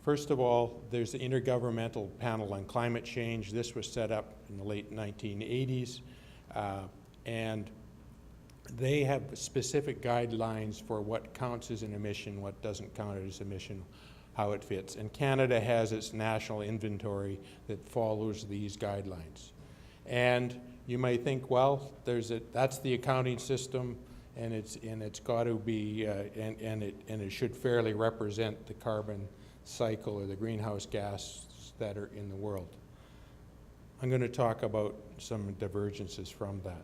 First of all, there's the Intergovernmental Panel on Climate Change. This was set up in the late 1980s, and they have specific guidelines for what counts as an emission, what doesn't count as emission, how it fits. And Canada has its national inventory that follows these guidelines. And you may think, well, that's the accounting system, and it's got to be, and it should fairly represent the carbon cycle or the greenhouse gas that are in the world. I'm going to talk about some divergences from that.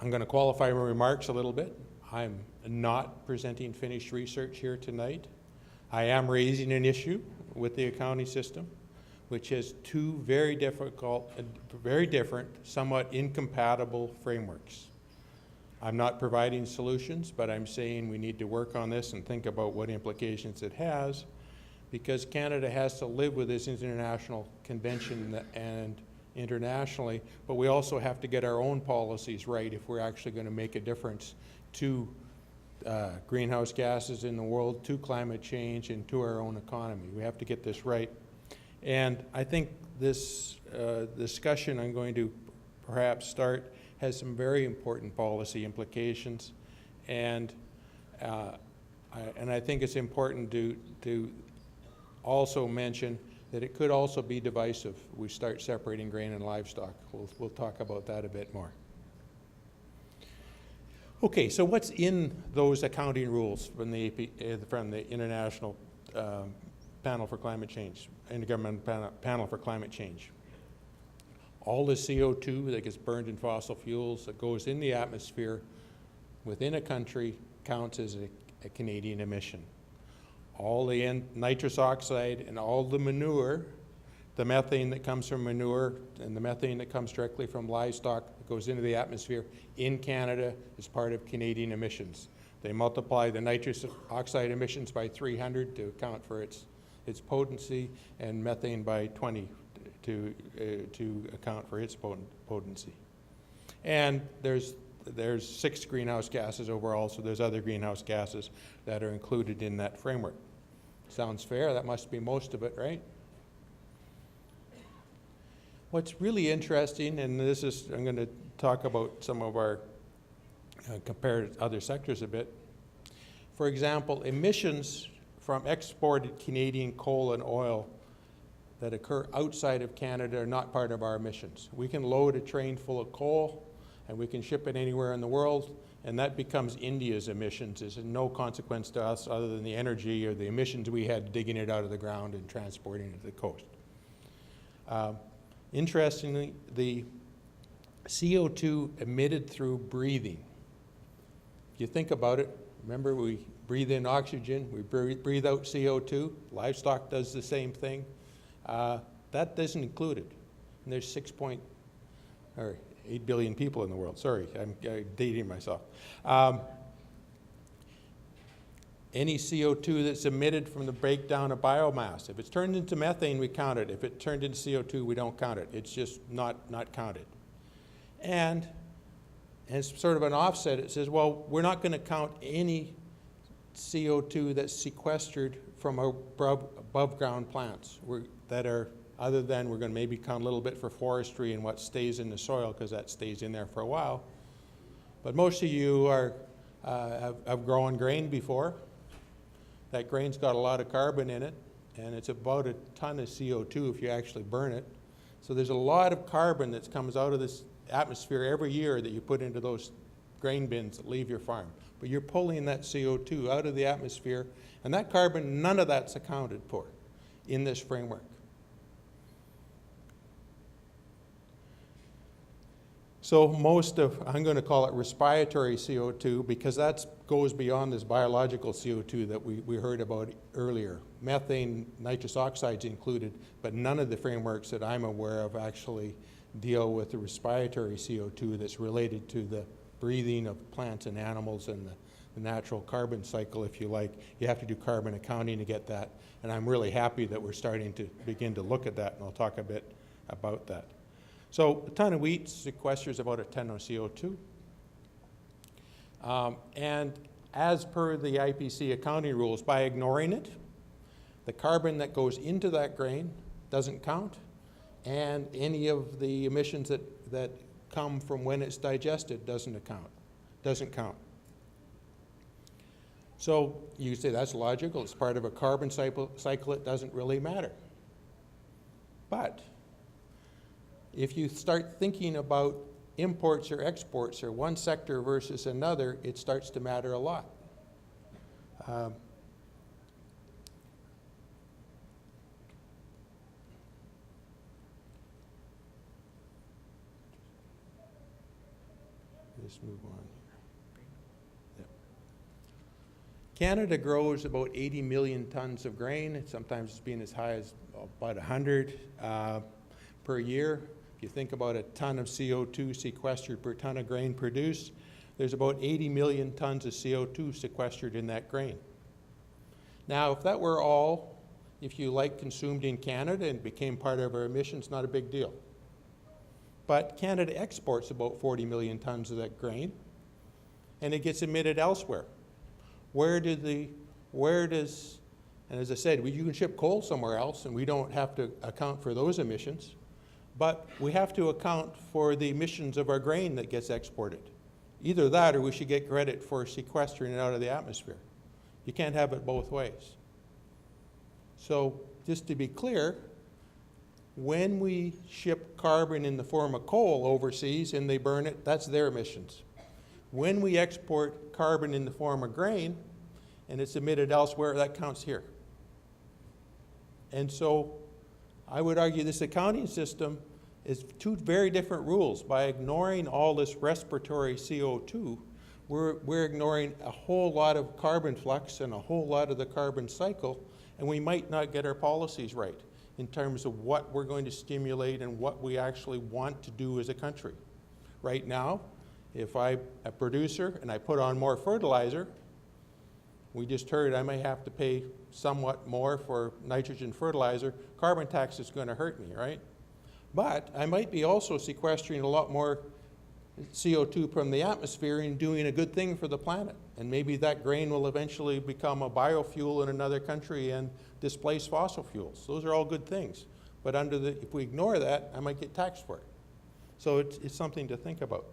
I'm going to qualify my remarks a little bit. I'm not presenting finished research here tonight. I am raising an issue with the accounting system, which has two very different, somewhat incompatible frameworks. I'm not providing solutions, but I'm saying we need to work on this and think about what implications it has, because Canada has to live with this international convention and internationally, but we also have to get our own policies right if we're actually going to make a difference to greenhouse gases in the world, to climate change, and to our own economy. We have to get this right. And I think this discussion I'm going to perhaps start has some very important policy implications, and I think it's important to also mention that it could also be divisive. We start separating grain and livestock. We'll talk about that a bit more. Okay, so what's in those accounting rules from the International Panel for Climate Change, Intergovernmental Panel for Climate Change? All the CO2 that gets burned in fossil fuels that goes in the atmosphere within a country counts as a Canadian emission. All the nitrous oxide and all the manure, the methane that comes from manure and the methane that comes directly from livestock that goes into the atmosphere in Canada is part of Canadian emissions. They multiply the nitrous oxide emissions by 300 to account for its potency, and methane by 20 to account for its potency. And there's 6 greenhouse gases overall, so there's other greenhouse gases that are included in that framework. Sounds fair? That must be most of it, right? What's really interesting, and I'm going to talk about some of our compared to other sectors a bit. For example, emissions from exported Canadian coal and oil that occur outside of Canada are not part of our emissions. We can load a train full of coal and we can ship it anywhere in the world, and that becomes India's emissions. It's no consequence to us other than the energy or the emissions we had digging it out of the ground and transporting it to the coast. Interestingly, the CO2 emitted through breathing, if you think about it, remember we breathe in oxygen, we breathe out CO2, livestock does the same thing. That isn't included. And there's 8 billion people in the world. Sorry, I'm dating myself. Any CO2 that's emitted from the breakdown of biomass. If it's turned into methane, we count it. If it turned into CO2, we don't count it. It's just not counted. And as sort of an offset, it says, well, we're not going to count any CO2 that's sequestered from above ground plants that are, other than we're going to maybe count a little bit for forestry and what stays in the soil, because that stays in there for a while. But most of you have grown grain before. That grain's got a lot of carbon in it, and it's about a ton of CO2 if you actually burn it. So there's a lot of carbon that comes out of this atmosphere every year that you put into those grain bins that leave your farm. But you're pulling that CO2 out of the atmosphere, and that carbon, none of that's accounted for in this framework. So most of, I'm going to call it respiratory CO2, because that goes beyond this biological CO2 that we heard about earlier. Methane, nitrous oxides included, but none of the frameworks that I'm aware of actually deal with the respiratory CO2 that's related to the breathing of plants and animals and the natural carbon cycle, if you like. You have to do carbon accounting to get that, and I'm really happy that we're starting to begin to look at that, and I'll talk a bit about that. So a ton of wheat sequesters about a ton of CO2. And as per the IPC accounting rules, by ignoring it, the carbon that goes into that grain doesn't count, and any of the emissions that come from when it's digested doesn't count. So you say that's logical, it's part of a carbon cycle, it doesn't really matter. But if you start thinking about imports or exports or one sector versus another, it starts to matter a lot. Let's move on here. Yep. Canada grows about 80 million tons of grain. Sometimes it's been as high as about 100 per year. If you think about a ton of CO2 sequestered per ton of grain produced, there's about 80 million tons of CO2 sequestered in that grain. Now, if that were all, if you like, consumed in Canada and became part of our emissions, not a big deal. But Canada exports about 40 million tons of that grain, and it gets emitted elsewhere. Where does, and as I said, you can ship coal somewhere else, and we don't have to account for those emissions. But we have to account for the emissions of our grain that gets exported. Either that, or we should get credit for sequestering it out of the atmosphere. You can't have it both ways. So just to be clear, when we ship carbon in the form of coal overseas and they burn it, that's their emissions. When we export carbon in the form of grain and it's emitted elsewhere, that counts here. And so I would argue this accounting system is two very different rules. By ignoring all this respiratory CO2, we're ignoring a whole lot of carbon flux and a whole lot of the carbon cycle, and we might not get our policies right in terms of what we're going to stimulate and what we actually want to do as a country. Right now, if I'm a producer and I put on more fertilizer, we just heard I may have to pay somewhat more for nitrogen fertilizer. Carbon tax is going to hurt me, right? But I might be also sequestering a lot more CO2 from the atmosphere and doing a good thing for the planet. And maybe that grain will eventually become a biofuel in another country and displace fossil fuels. Those are all good things. But if we ignore that, I might get taxed for it. So it's something to think about.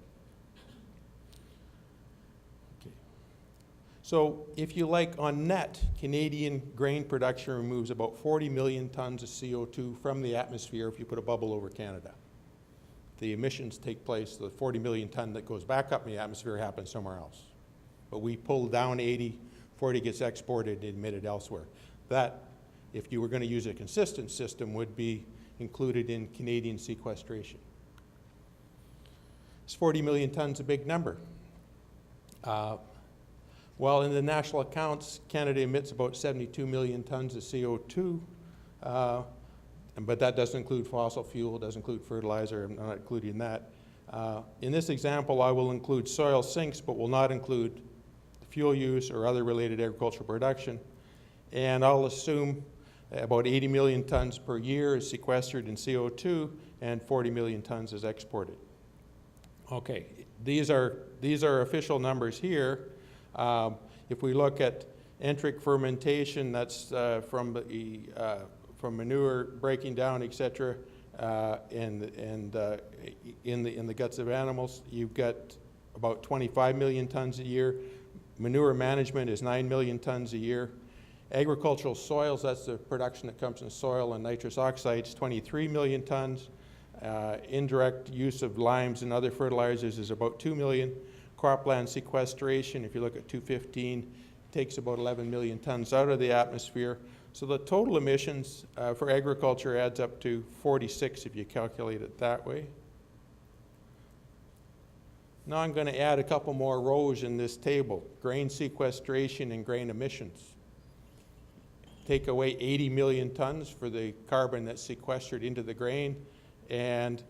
So if you like, on net, Canadian grain production removes about 40 million tons of CO2 from the atmosphere if you put a bubble over Canada. The emissions take place, the 40 million ton that goes back up in the atmosphere happens somewhere else. But we pull down 80, 40 gets exported and emitted elsewhere. That, if you were going to use a consistent system, would be included in Canadian sequestration. It's 40 million tons, a big number. Well, in the national accounts, Canada emits about 72 million tons of CO2, but that doesn't include fossil fuel, doesn't include fertilizer, I'm not including that. In this example, I will include soil sinks, but will not include fuel use or other related agricultural production. And I'll assume about 80 million tons per year is sequestered in CO2 and 40 million tons is exported. Okay, these are official numbers here. If we look at enteric fermentation, that's from manure breaking down, etc., in the guts of animals, you've got about 25 million tons a year. Manure management is 9 million tons a year. Agricultural soils, that's the production that comes in soil and nitrous oxides, 23 million tons. Indirect use of limes and other fertilizers is about 2 million. Cropland sequestration, if you look at 215, takes about 11 million tons out of the atmosphere. So the total emissions for agriculture adds up to 46 if you calculate it that way. Now I'm going to add a couple more rows in this table: grain sequestration and grain emissions. Take away 80 million tons for the carbon that's sequestered into the grain, and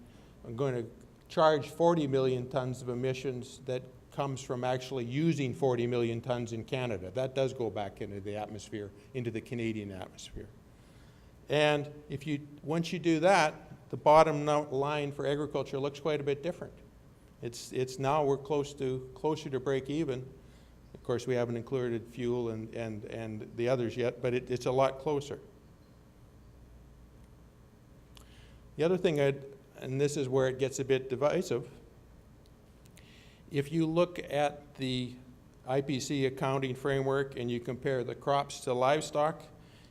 I'm going to charge 40 million tons of emissions that comes from actually using 40 million tons in Canada. That does go back into the atmosphere, into the Canadian atmosphere. And once you do that, the bottom line for agriculture looks quite a bit different. It's now we're closer to break even. Of course, we haven't included fuel and the others yet, but it's a lot closer. The other thing, and this is where it gets a bit divisive, if you look at the IPC accounting framework and you compare the crops to livestock,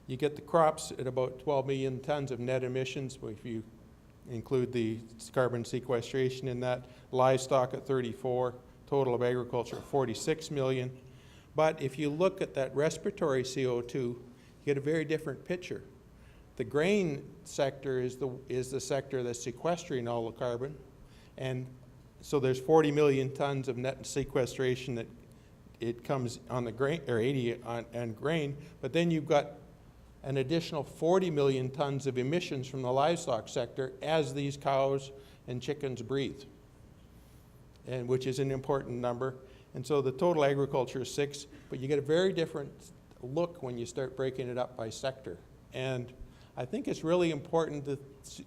you get the crops at about 12 million tons of net emissions, if you include the carbon sequestration in that. Livestock at 34, total of agriculture 46 million. But if you look at that respiratory CO2, you get a very different picture. The grain sector is the sector that's sequestering all the carbon, and so there's 40 million tons of net sequestration that it comes on the grain, or 80 on grain, but then you've got an additional 40 million tons of emissions from the livestock sector as these cows and chickens breathe, and which is an important number. And so the total agriculture is 6, but you get a very different look when you start breaking it up by sector. And I think it's really important that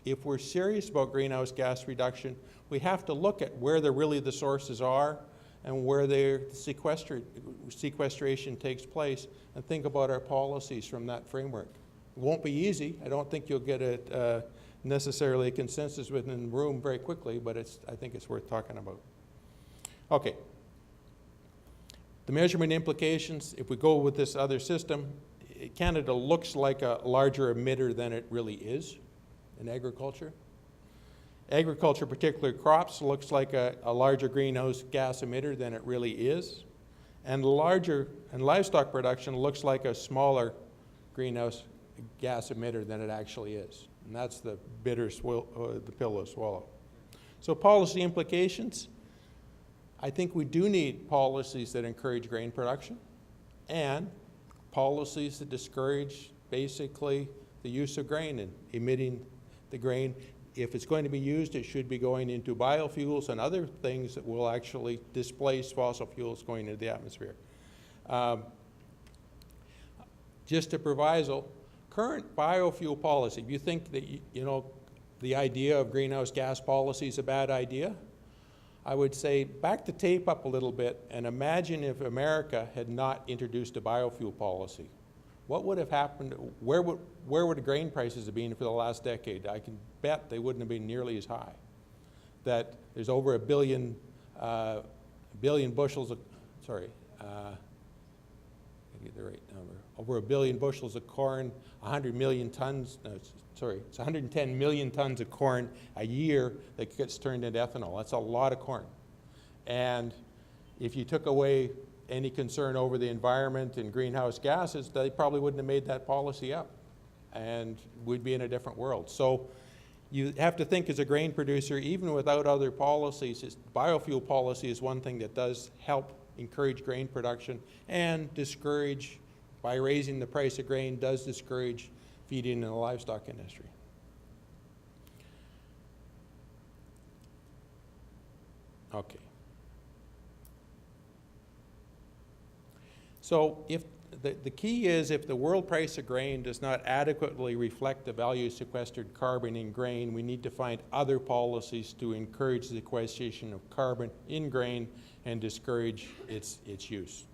if we're serious about greenhouse gas reduction, we have to look at where the sources are and where their sequestration takes place, and think about our policies from that framework. It won't be easy. I don't think you'll get necessarily a consensus within the room very quickly, but I think it's worth talking about. Okay. The measurement implications, if we go with this other system, Canada looks like a larger emitter than it really is in agriculture. Agriculture, particularly crops, looks like a larger greenhouse gas emitter than it really is. And livestock production looks like a smaller greenhouse gas emitter than it actually is. And that's the pill to swallow. So policy implications. I think we do need policies that encourage grain production and policies that discourage basically the use of grain and emitting the grain. If it's going to be used, it should be going into biofuels and other things that will actually displace fossil fuels going into the atmosphere. Just a proviso, current biofuel policy, if you think that the idea of greenhouse gas policy is a bad idea, I would say back the tape up a little bit and imagine if America had not introduced a biofuel policy. What would have happened? Where would the grain prices have been for the last decade? I can bet they wouldn't have been nearly as high. That there's over a billion bushels of, sorry, I get the right number. Over a billion bushels of corn, 100 million tons, it's 110 million tons of corn a year that gets turned into ethanol. That's a lot of corn. And if you took away any concern over the environment and greenhouse gases, they probably wouldn't have made that policy up, and we'd be in a different world. So you have to think as a grain producer, even without other policies, biofuel policy is one thing that does help encourage grain production and discourage, by raising the price of grain, does discourage feeding in the livestock industry. Okay. So if, the key is if the world price of grain does not adequately reflect the value of sequestered carbon in grain, we need to find other policies to encourage the sequestration of carbon in grain and discourage its use.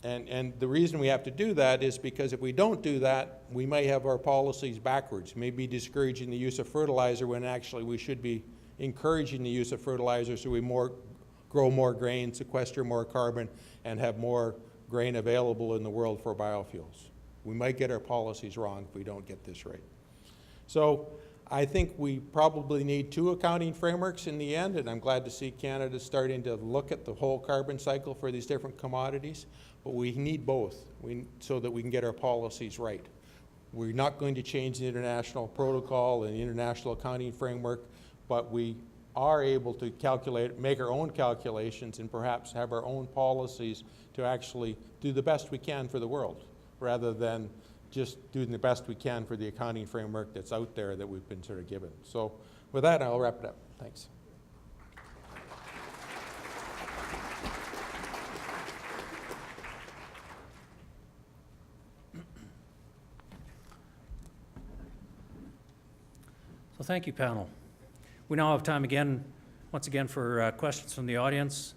And the reason we have to do that is because if we don't do that, we might have our policies backwards, maybe discouraging the use of fertilizer when actually we should be encouraging the use of fertilizer so we grow more grain, sequester more carbon, and have more grain available in the world for biofuels. We might get our policies wrong if we don't get this right. So I think we probably need 2 accounting frameworks in the end, and I'm glad to see Canada starting to look at the whole carbon cycle for these different commodities, but we need both so that we can get our policies right. We're not going to change the international protocol and the international accounting framework, but we are able to make our own calculations and perhaps have our own policies to actually do the best we can for the world, rather than just doing the best we can for the accounting framework that's out there that we've been sort of given. So with that, I'll wrap it up. Thanks. So thank you, panel. We now have time once again for questions from the audience.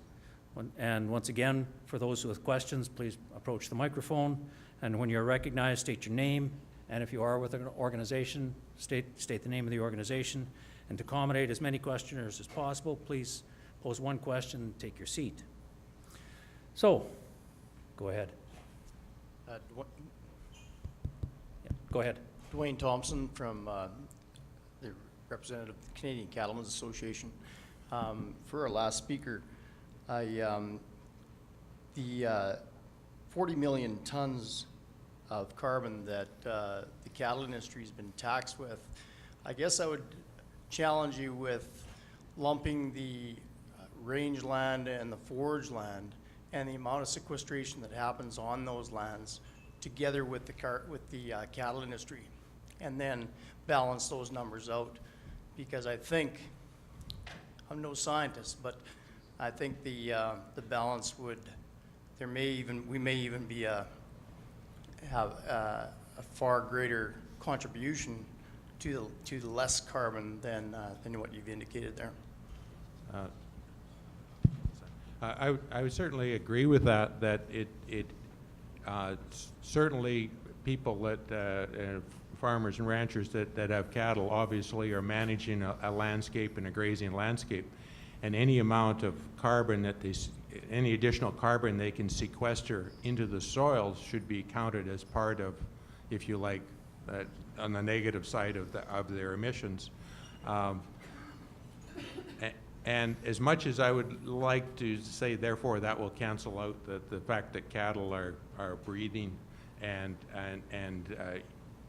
And once again, for those with questions, please approach the microphone. And when you're recognized, state your name. And if you are with an organization, state the name of the organization. And to accommodate as many questioners as possible, please pose one question and take your seat. So, go ahead. Yeah, go ahead. Dwayne Thompson from the representative of the Canadian Cattlemen's Association. For our last speaker, the 40 million tons of carbon that the cattle industry has been taxed with, I guess I would challenge you with lumping the rangeland and the forage land and the amount of sequestration that happens on those lands together with the cattle industry, and then balance those numbers out. Because I think, I'm no scientist, but I think the balance would, we may even be have a far greater contribution to the less carbon than what you've indicated there. I would certainly agree with that. That it certainly people that farmers and ranchers that have cattle obviously are managing a landscape and a grazing landscape, and any amount of carbon any additional carbon they can sequester into the soils should be counted as part of, if you like, on the negative side of their emissions. And as much as I would like to say, therefore, that will cancel out the fact that cattle are breeding and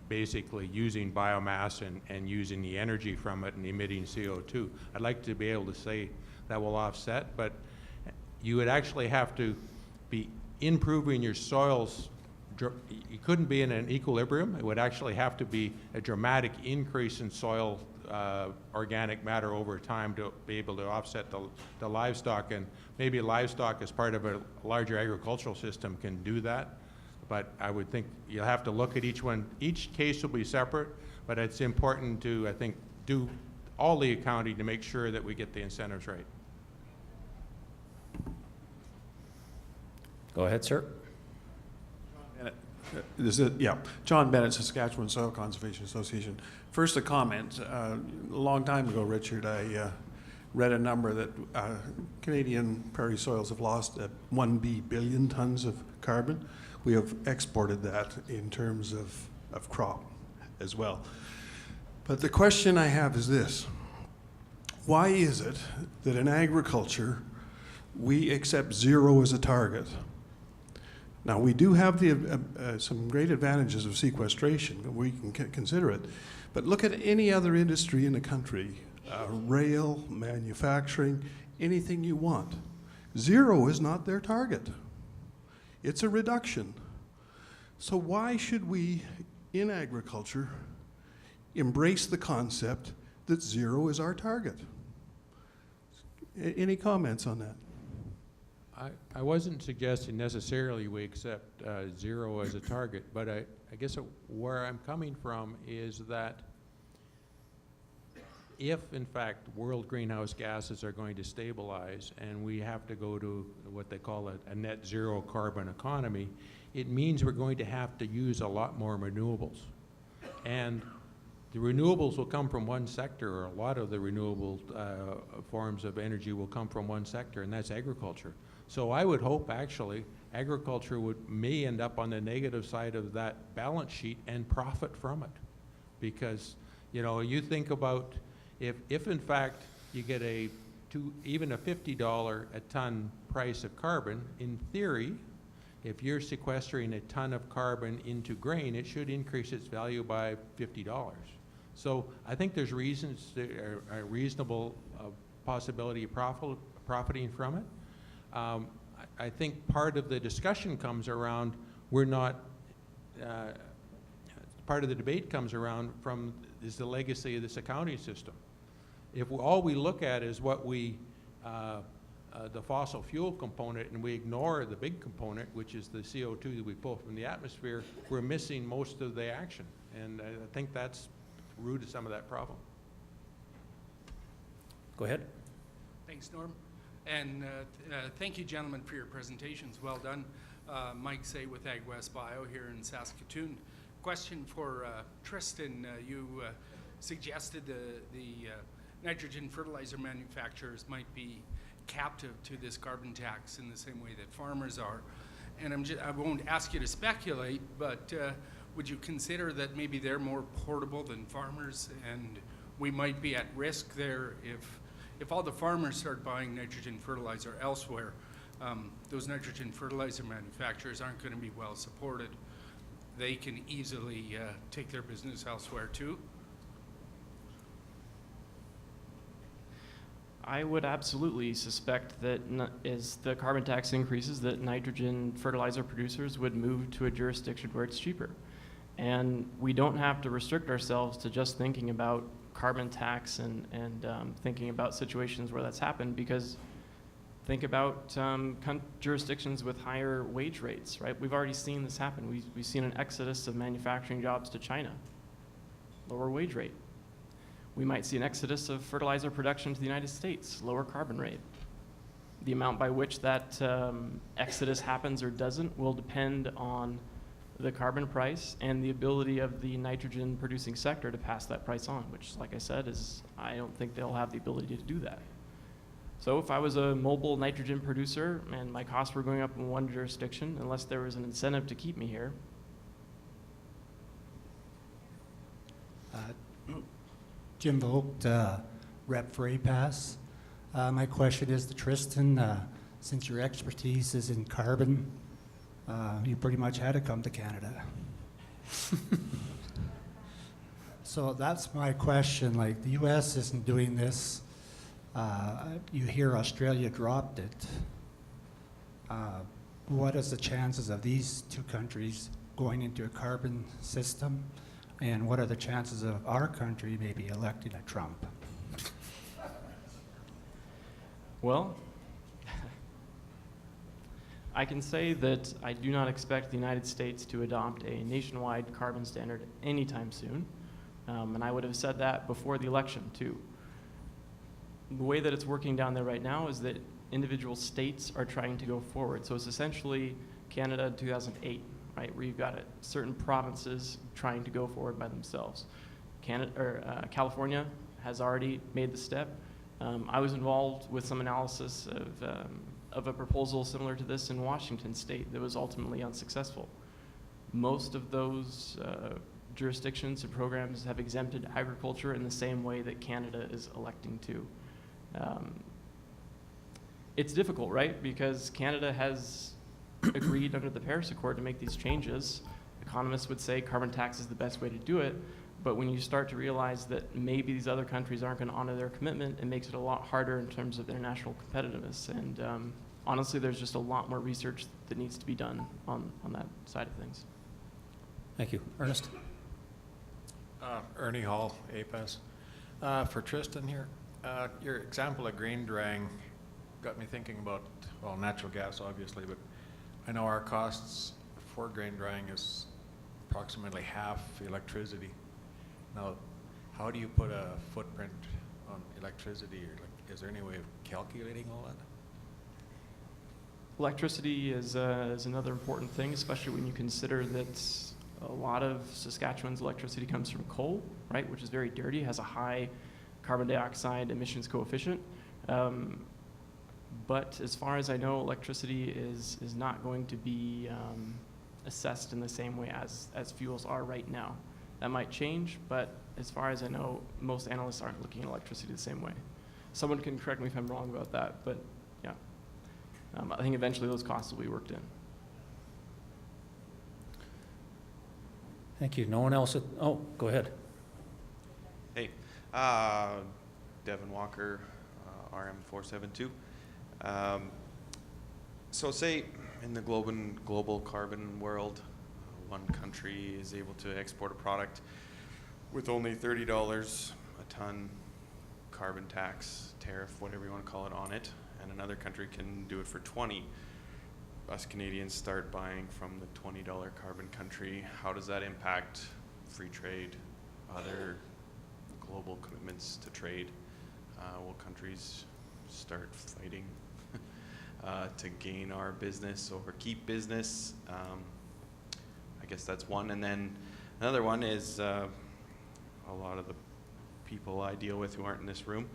basically using biomass and using the energy from it and emitting CO2. I'd like to be able to say that will offset, but you would actually have to be improving your soils. You couldn't be in an equilibrium. It would actually have to be a dramatic increase in soil organic matter over time to be able to offset the livestock, and maybe livestock as part of a larger agricultural system can do that. But I would think you'll have to look at each one. Each case will be separate, but it's important to, I think, do all the accounting to make sure that we get the incentives right. Go ahead, sir. John Bennett, Saskatchewan Soil Conservation Association. First, a comment. A long time ago, Richard, I read a number that Canadian prairie soils have lost 1 billion tons of carbon. We have exported that in terms of crop as well. But the question I have is this: why is it that in agriculture we accept 0 as a target? Now, we do have some great advantages of sequestration. We can consider it. But look at any other industry in the country, rail, manufacturing, anything you want. 0 is not their target. It's a reduction. So why should we, in agriculture, embrace the concept that 0 is our target. Any comments on that? I wasn't suggesting necessarily we accept 0 as a target, but I guess where I'm coming from is that if, in fact, world greenhouse gases are going to stabilize and we have to go to what they call a net zero carbon economy, it means we're going to have to use a lot more renewables. And the renewables will come from one sector, or a lot of the renewable forms of energy will come from one sector, and that's agriculture. So I would hope, actually, agriculture may end up on the negative side of that balance sheet and profit from it. Because, you know, you think about if in fact you get even a $50 a ton price of carbon, in theory, if you're sequestering a ton of carbon into grain, it should increase its value by $50. So I think there's reasons, a reasonable possibility of profiting from it. I think part of the discussion comes around, part of the debate comes around is the legacy of this accounting system. If all we look at is what the fossil fuel component, and we ignore the big component, which is the CO2 that we pull from the atmosphere, we're missing most of the action. And I think that's the root of some of that problem. Go ahead. Thanks, Norm. And thank you, gentlemen, for your presentations. Well done. Mike Say with Ag West Bio here in Saskatoon. Question for Tristan. You suggested the nitrogen fertilizer manufacturers might be captive to this carbon tax in the same way that farmers are. And I won't ask you to speculate, but would you consider that maybe they're more portable than farmers, and we might be at risk there if all the farmers start buying nitrogen fertilizer elsewhere? Those nitrogen fertilizer manufacturers aren't going to be well supported. They can easily take their business elsewhere too. I would absolutely suspect that as the carbon tax increases, that nitrogen fertilizer producers would move to a jurisdiction where it's cheaper. And we don't have to restrict ourselves to just thinking about carbon tax and thinking about situations where that's happened, because think about jurisdictions with higher wage rates, right? We've already seen this happen. We've seen an exodus of manufacturing jobs to China, lower wage rate. We might see an exodus of fertilizer production to the United States, lower carbon rate. The amount by which that exodus happens or doesn't will depend on the carbon price and the ability of the nitrogen producing sector to pass that price on, which, like I said, I don't think they'll have the ability to do that. So if I was a mobile nitrogen producer and my costs were going up in one jurisdiction, unless there was an incentive to keep me here. Jim Vogt, rep for APAS. My question is to Tristan, since your expertise is in carbon, you pretty much had to come to Canada. So that's my question. Like, the US isn't doing this. You hear Australia dropped it. What is the chances of these two countries going into a carbon system? And what are the chances of our country maybe electing a Trump? Well, I can say that I do not expect the United States to adopt a nationwide carbon standard anytime soon. And I would have said that before the election, too. The way that it's working down there right now is that individual states are trying to go forward. So it's essentially Canada in 2008, right, where you've got certain provinces trying to go forward by themselves. California has already made the step. I was involved with some analysis of a proposal similar to this in Washington State that was ultimately unsuccessful. Most of those jurisdictions and programs have exempted agriculture in the same way that Canada is electing to. It's difficult, right? Because Canada has agreed under the Paris Accord to make these changes. Economists would say carbon tax is the best way to do it, but when you start to realize that maybe these other countries aren't going to honor their commitment, it makes it a lot harder in terms of international competitiveness. And honestly, there's just a lot more research that needs to be done on that side of things. Thank you. Ernest? Ernie Hall, APAS. For Tristan here, your example of grain drying got me thinking about, well, natural gas obviously, but I know our costs for grain drying is approximately half electricity. Now, how do you put a footprint on electricity, or like, is there any way of calculating all that? Electricity is another important thing, especially when you consider that a lot of Saskatchewan's electricity comes from coal, right, which is very dirty, has a high carbon dioxide emissions coefficient. But as far as I know, electricity is not going to be assessed in the same way as fuels are right now. That might change, but as far as I know, most analysts aren't looking at electricity the same way. Someone can correct me if I'm wrong about that, but yeah. I think eventually those costs will be worked in. Thank you. No one else? Oh, go ahead. Hey, Devin Walker, RM472. So say in the global carbon world, one country is able to export a product with only $30 a ton carbon tax, tariff, whatever you want to call it, on it, and another country can do it for 20. Us Canadians start buying from the $20 carbon country. How does that impact free trade, other global commitments to trade? Will countries start fighting to gain our business or keep business? I guess that's one. And then another one is a lot of the people I deal with who aren't in this room,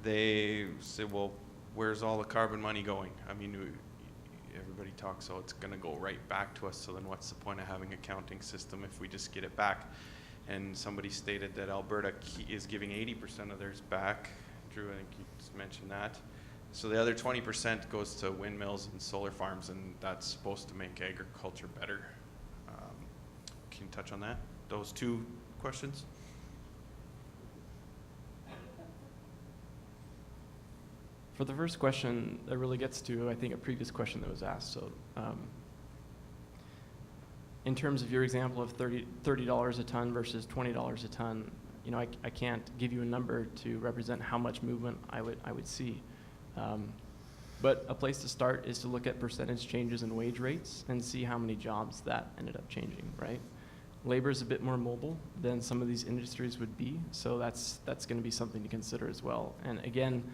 they say, well, where's all the carbon money going? I mean, everybody talks, so it's going to go right back to us, so then what's the point of having a counting system if we just get it back? And somebody stated that Alberta is giving 80% of theirs back. Drew, I think you just mentioned that. So the other 20% goes to windmills and solar farms, and that's supposed to make agriculture better. Can you touch on that? Those two questions? For the first question, that really gets to, I think, a previous question that was asked. So in terms of your example of $30 a ton versus $20 a ton, you know, I can't give you a number to represent how much movement I would see. But a place to start is to look at percentage changes in wage rates and see how many jobs that ended up changing, right? Labor is a bit more mobile than some of these industries would be, so that's going to be something to consider as well. And again,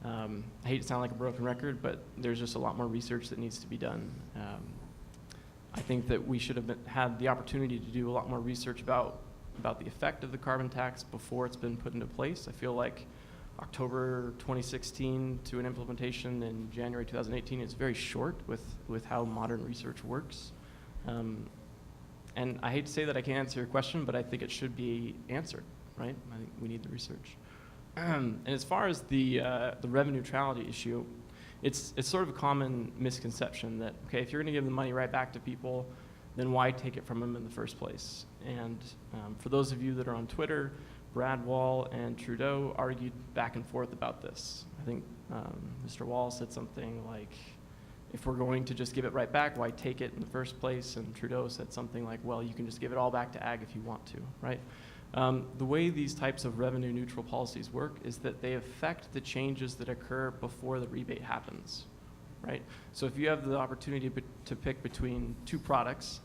I hate to sound like a broken record, but there's just a lot more research that needs to be done. I think that we should have had the opportunity to do a lot more research about the effect of the carbon tax before it's been put into place. I feel like October 2016 to an implementation in January 2018 is very short with how modern research works. And I hate to say that I can't answer your question, but I think it should be answered, right? I think we need the research. And as far as the revenue neutrality issue, it's sort of a common misconception that, okay, if you're going to give the money right back to people, then why take it from them in the first place? And for those of you that are on Twitter, Brad Wall and Trudeau argued back and forth about this. I think Mr. Wall said something like, if we're going to just give it right back, why take it in the first place? And Trudeau said something like, well, you can just give it all back to ag if you want to, right? The way these types of revenue neutral policies work is that they affect the changes that occur before the rebate happens, right? So if you have the opportunity to pick between two products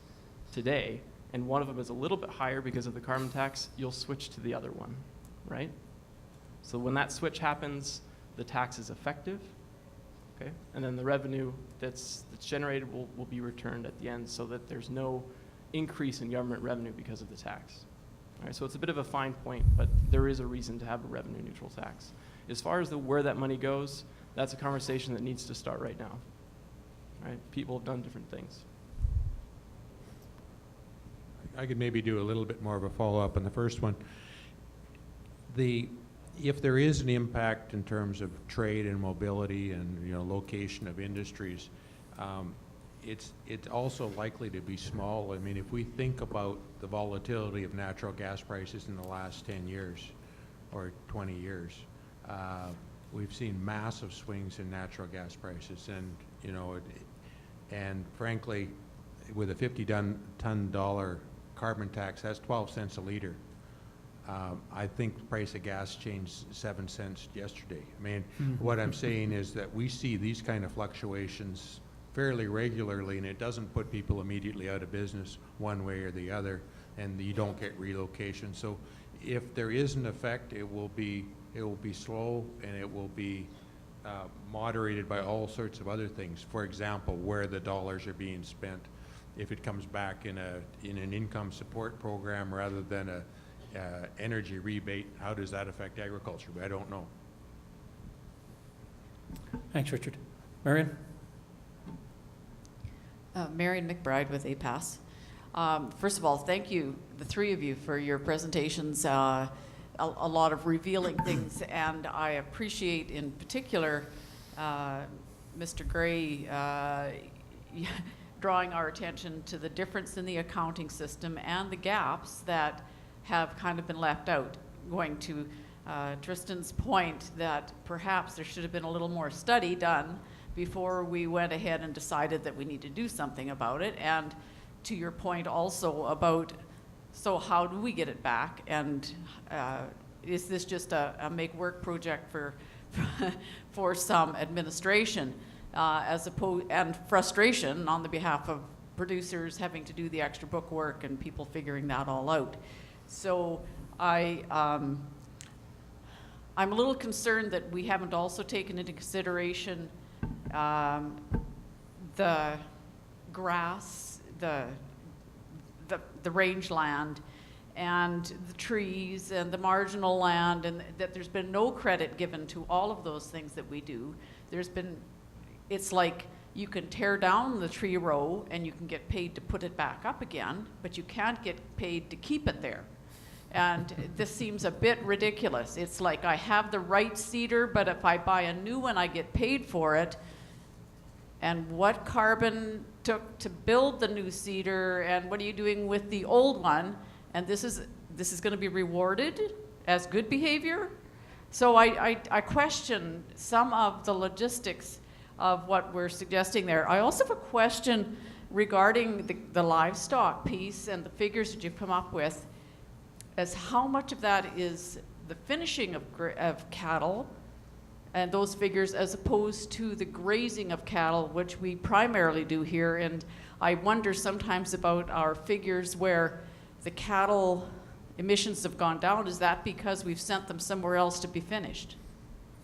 today, and one of them is a little bit higher because of the carbon tax, you'll switch to the other one, right? So when that switch happens, the tax is effective, okay? And then the revenue that's generated will be returned at the end so that there's no increase in government revenue because of the tax. All right, so it's a bit of a fine point, but there is a reason to have a revenue neutral tax. As far as where that money goes, that's a conversation that needs to start right now. All right, people have done different things. I could maybe do a little bit more of a follow-up on the first one. If there is an impact in terms of trade and mobility and, you know, location of industries, it's also likely to be small. I mean, if we think about the volatility of natural gas prices in the last 10 years or 20 years, we've seen massive swings in natural gas prices, and, you know, and frankly, with a $50 ton carbon tax, that's 12 cents a liter. I think the price of gas changed 7 cents yesterday. I mean, what I'm saying is that we see these kind of fluctuations fairly regularly, and it doesn't put people immediately out of business one way or the other, and you don't get relocation. So if there is an effect, it will be slow, and it will be moderated by all sorts of other things. For example, where the dollars are being spent. If it comes back in an income support program rather than a energy rebate, how does that affect agriculture? I don't know. Thanks, Richard. Marion? Marion McBride with APAS. First of all, thank you, the three of you, for your presentations. A lot of revealing things, and I appreciate in particular Mr. Gray drawing our attention to the difference in the accounting system and the gaps that have kind of been left out. Going to Tristan's point that perhaps there should have been a little more study done before we went ahead and decided that we need to do something about it. And to your point also about, so how do we get it back? And is this just a make work project for some administration, as opposed, and frustration on the behalf of producers having to do the extra book work and people figuring that all out. So I'm a little concerned that we haven't also taken into consideration the grass, the rangeland, and the trees and the marginal land, and that there's been no credit given to all of those things that we do. It's like you can tear down the tree row and you can get paid to put it back up again, but you can't get paid to keep it there. And this seems a bit ridiculous. It's like I have the right cedar, but if I buy a new one, I get paid for it. And what carbon took to build the new cedar, and what are you doing with the old one? And this is going to be rewarded as good behavior? So I question some of the logistics of what we're suggesting there. I also have a question regarding the livestock piece and the figures that you've come up with, as how much of that is the finishing of cattle and those figures as opposed to the grazing of cattle, which we primarily do here. And I wonder sometimes about our figures where the cattle emissions have gone down. Is that because we've sent them somewhere else to be finished,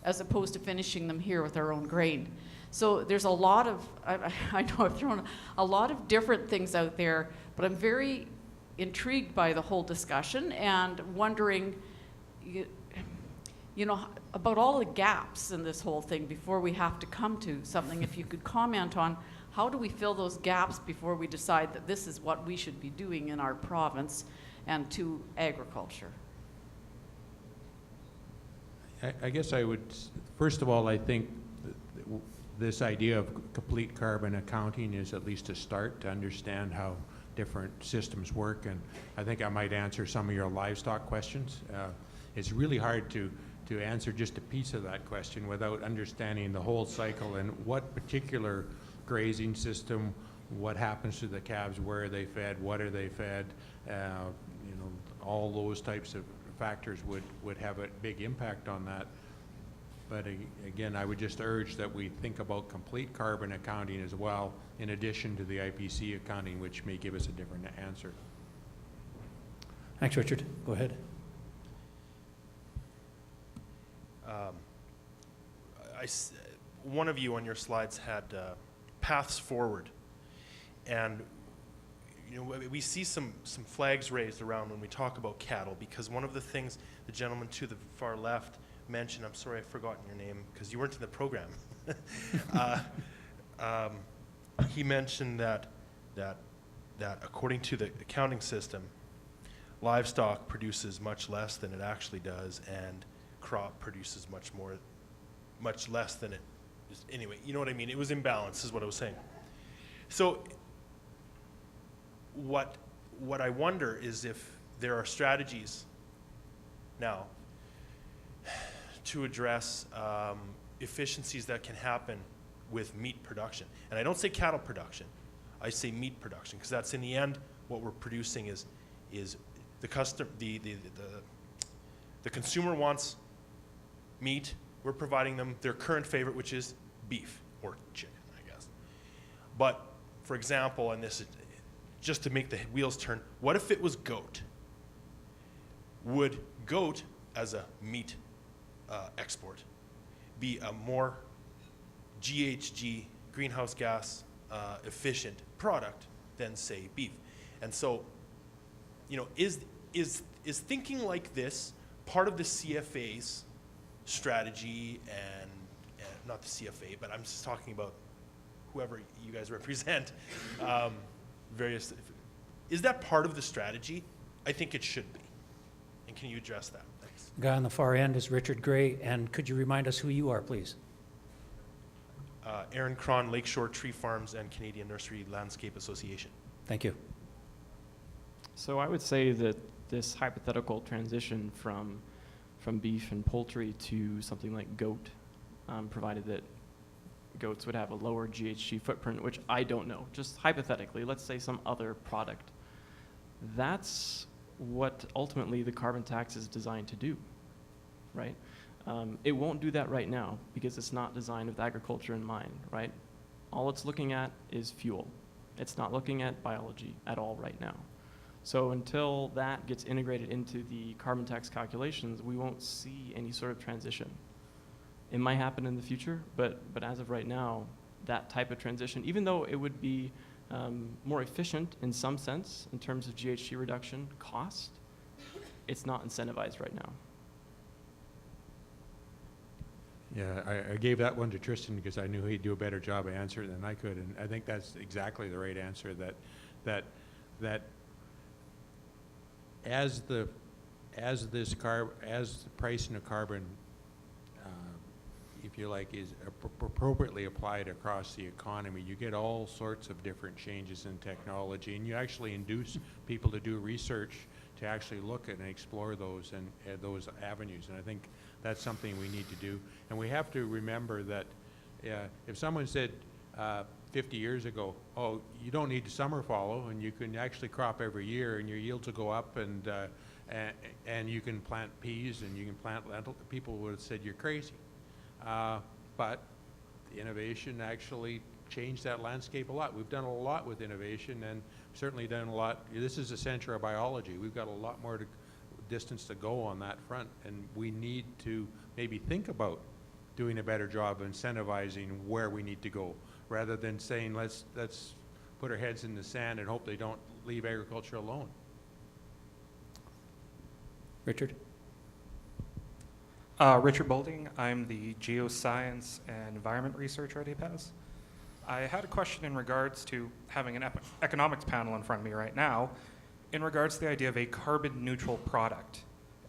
as opposed to finishing them here with our own grain? So there's a lot of, I know I've thrown a lot of different things out there, but I'm very intrigued by the whole discussion and wondering, you know, about all the gaps in this whole thing before we have to come to something. If you could comment on how do we fill those gaps before we decide that this is what we should be doing in our province and to agriculture? I guess I would, first of all, I think this idea of complete carbon accounting is at least a start to understand how different systems work, and I think I might answer some of your livestock questions. It's really hard to answer just a piece of that question without understanding the whole cycle and what particular grazing system, what happens to the calves, where are they fed, what are they fed, you know, all those types of factors would have a big impact on that. But again, I would just urge that we think about complete carbon accounting as well, in addition to the IPC accounting, which may give us a different answer. Thanks, Richard. Go ahead. One of you on your slides had paths forward, and you know, we see some flags raised around when we talk about cattle, because one of the things the gentleman to the far left mentioned, I'm sorry I've forgotten your name because you weren't in the program. He mentioned that according to the accounting system, livestock produces much less than it actually does, and crop produces much less than it. Anyway, you know what I mean? It was imbalanced, is what I was saying. So what I wonder is if there are strategies now to address efficiencies that can happen with meat production. And I don't say cattle production, I say meat production, because that's in the end what we're producing is the The consumer wants meat. We're providing them their current favorite, which is beef or chicken, I guess. But, for example, and this is just to make the wheels turn, what if it was goat? Would goat, as a meat export, be a more GHG, greenhouse gas efficient product than, say, beef? And so, you know, is thinking like this part of the CFA's strategy and not the CFA, but I'm just talking about whoever you guys represent, various, is that part of the strategy? I think it should be. And can you address that? Thanks. The guy on the far end is Richard Gray, and could you remind us who you are, please? Aaron Cron, Lakeshore Tree Farms and Canadian Nursery Landscape Association. Thank you. So I would say that this hypothetical transition from beef and poultry to something like goat, provided that goats would have a lower GHG footprint, which I don't know, just hypothetically, let's say some other product. That's what ultimately the carbon tax is designed to do, right? It won't do that right now because it's not designed with agriculture in mind, right? All it's looking at is fuel. It's not looking at biology at all right now. So until that gets integrated into the carbon tax calculations, we won't see any sort of transition. It might happen in the future, but as of right now, that type of transition, even though it would be more efficient in some sense in terms of GHG reduction cost, it's not incentivized right now. Yeah, I gave that one to Tristan because I knew he'd do a better job of answering than I could, and I think that's exactly the right answer. That as the pricing of carbon, if you like, is appropriately applied across the economy, you get all sorts of different changes in technology, and you actually induce people to do research to actually look at and explore those and those avenues. And I think that's something we need to do. And we have to remember that if someone said 50 years ago, oh, you don't need to summer fallow, and you can actually crop every year, and your yields will go up, and you can plant peas and you can plant lentils, people would have said you're crazy. But the innovation actually changed that landscape a lot. We've done a lot with innovation, and certainly done a lot. This is a center of biology. We've got a lot more distance to go on that front, and we need to maybe think about doing a better job of incentivizing where we need to go, rather than saying let's put our heads in the sand and hope they don't leave agriculture alone. Richard? Richard Bolding. I'm the Geoscience and Environment Researcher at APAS. I had a question in regards to having an economics panel in front of me right now, in regards to the idea of a carbon neutral product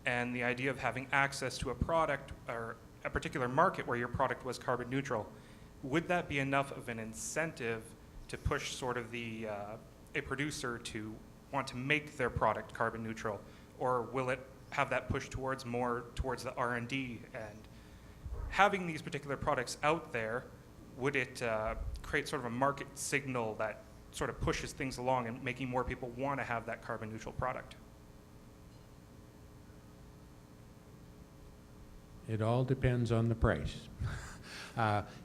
and the idea of having access to a product or a particular market where your product was carbon neutral. Would that be enough of an incentive to push sort of a producer to want to make their product carbon neutral, or will it have that push more towards the R&D? And having these particular products out there, would it create sort of a market signal that sort of pushes things along and making more people want to have that carbon neutral product? It all depends on the price.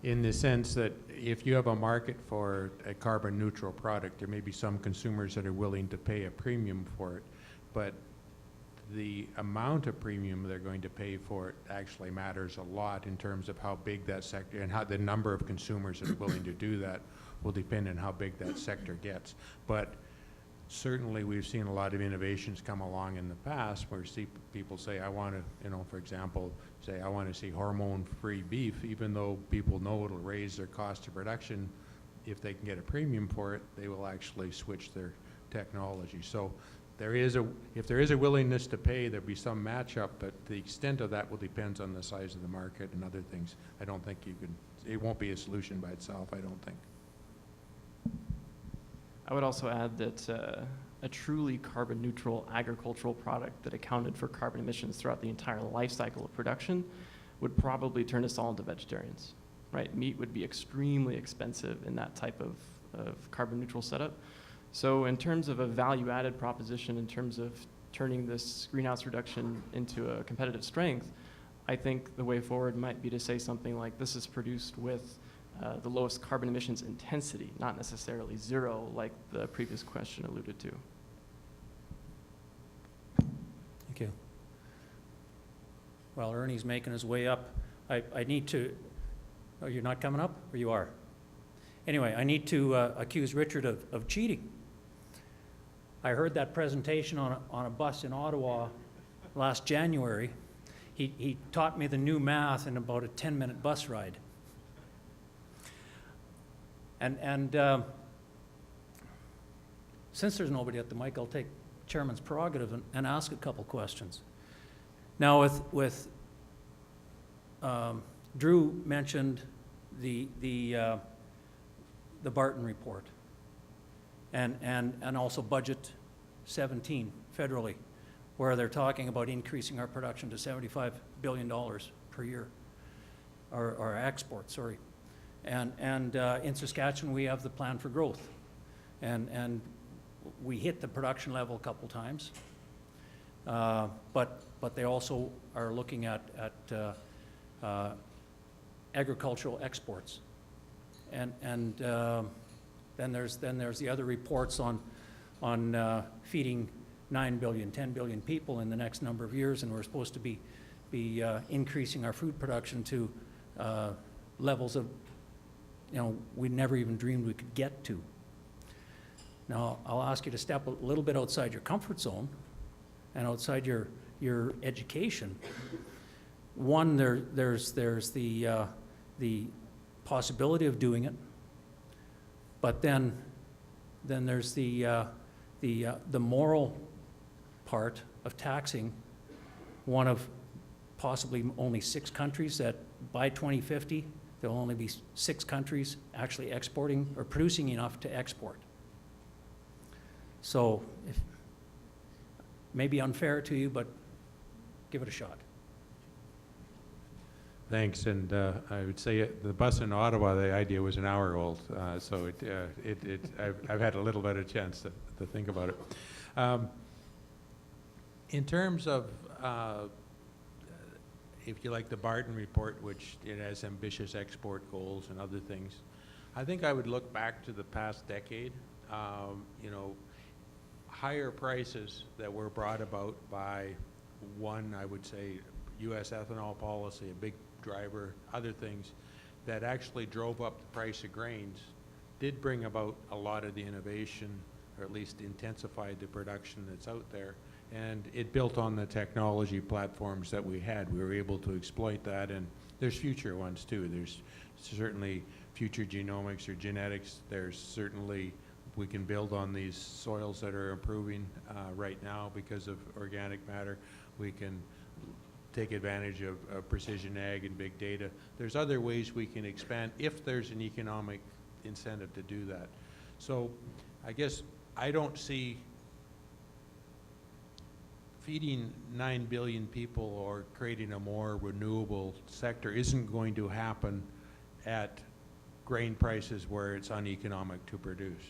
In the sense that if you have a market for a carbon neutral product, there may be some consumers that are willing to pay a premium for it, but the amount of premium they're going to pay for it actually matters a lot in terms of how big that sector, and how the number of consumers that are willing to do that will depend on how big that sector gets. But certainly we've seen a lot of innovations come along in the past where people say, I want to, for example, say I want to see hormone-free beef, even though people know it'll raise their cost of production. If they can get a premium for it, they will actually switch their technology. So if there is a willingness to pay, there'll be some matchup, but the extent of that will depend on the size of the market and other things. I don't think it won't be a solution by itself, I don't think. I would also add that a truly carbon neutral agricultural product that accounted for carbon emissions throughout the entire life cycle of production would probably turn us all into vegetarians, right? Meat would be extremely expensive in that type of carbon neutral setup. So in terms of a value added proposition, in terms of turning this greenhouse reduction into a competitive strength, I think the way forward might be to say something like this is produced with the lowest carbon emissions intensity, not necessarily zero, like the previous question alluded to. Thank you. While Ernie's making his way up, I need to, oh, you're not coming up, or you are? Anyway, I need to accuse Richard of cheating. I heard that presentation on a bus in Ottawa last January. He taught me the new math in about a 10-minute bus ride. And since there's nobody at the mic, I'll take Chairman's prerogative and ask a couple questions. Now, with Drew mentioned the Barton report and also Budget 17 federally, where they're talking about increasing our production to $75 billion per year, or export, sorry. And in Saskatchewan, we have the plan for growth. And we hit the production level a couple times. But they also are looking at agricultural exports. And then there's the other reports on feeding 9 billion, 10 billion people in the next number of years, and we're supposed to be increasing our food production to levels of, we never even dreamed we could get to. Now, I'll ask you to step a little bit outside your comfort zone and outside your education. One, there's the possibility of doing it, but then there's the moral part of taxing one of possibly only 6 countries that by 2050 there'll only be 6 countries actually exporting or producing enough to export. So, if, maybe unfair to you, but give it a shot. Thanks, and I would say the bus in Ottawa, the idea was an hour old, so I've had a little bit of chance to think about it. In terms of, if you like the Barton report, which it has ambitious export goals and other things, I think I would look back to the past decade. Higher prices that were brought about by one, I would say, U.S. ethanol policy, a big driver, other things that actually drove up the price of grains, did bring about a lot of the innovation, or at least intensified the production that's out there. And it built on the technology platforms that we had. We were able to exploit that, and there's future ones too. There's certainly future genomics or genetics. There's certainly, we can build on these soils that are improving right now because of organic matter. We can take advantage of precision ag and big data. There's other ways we can expand if there's an economic incentive to do that. So I guess I don't see feeding 9 billion people or creating a more renewable sector isn't going to happen at grain prices where it's uneconomic to produce.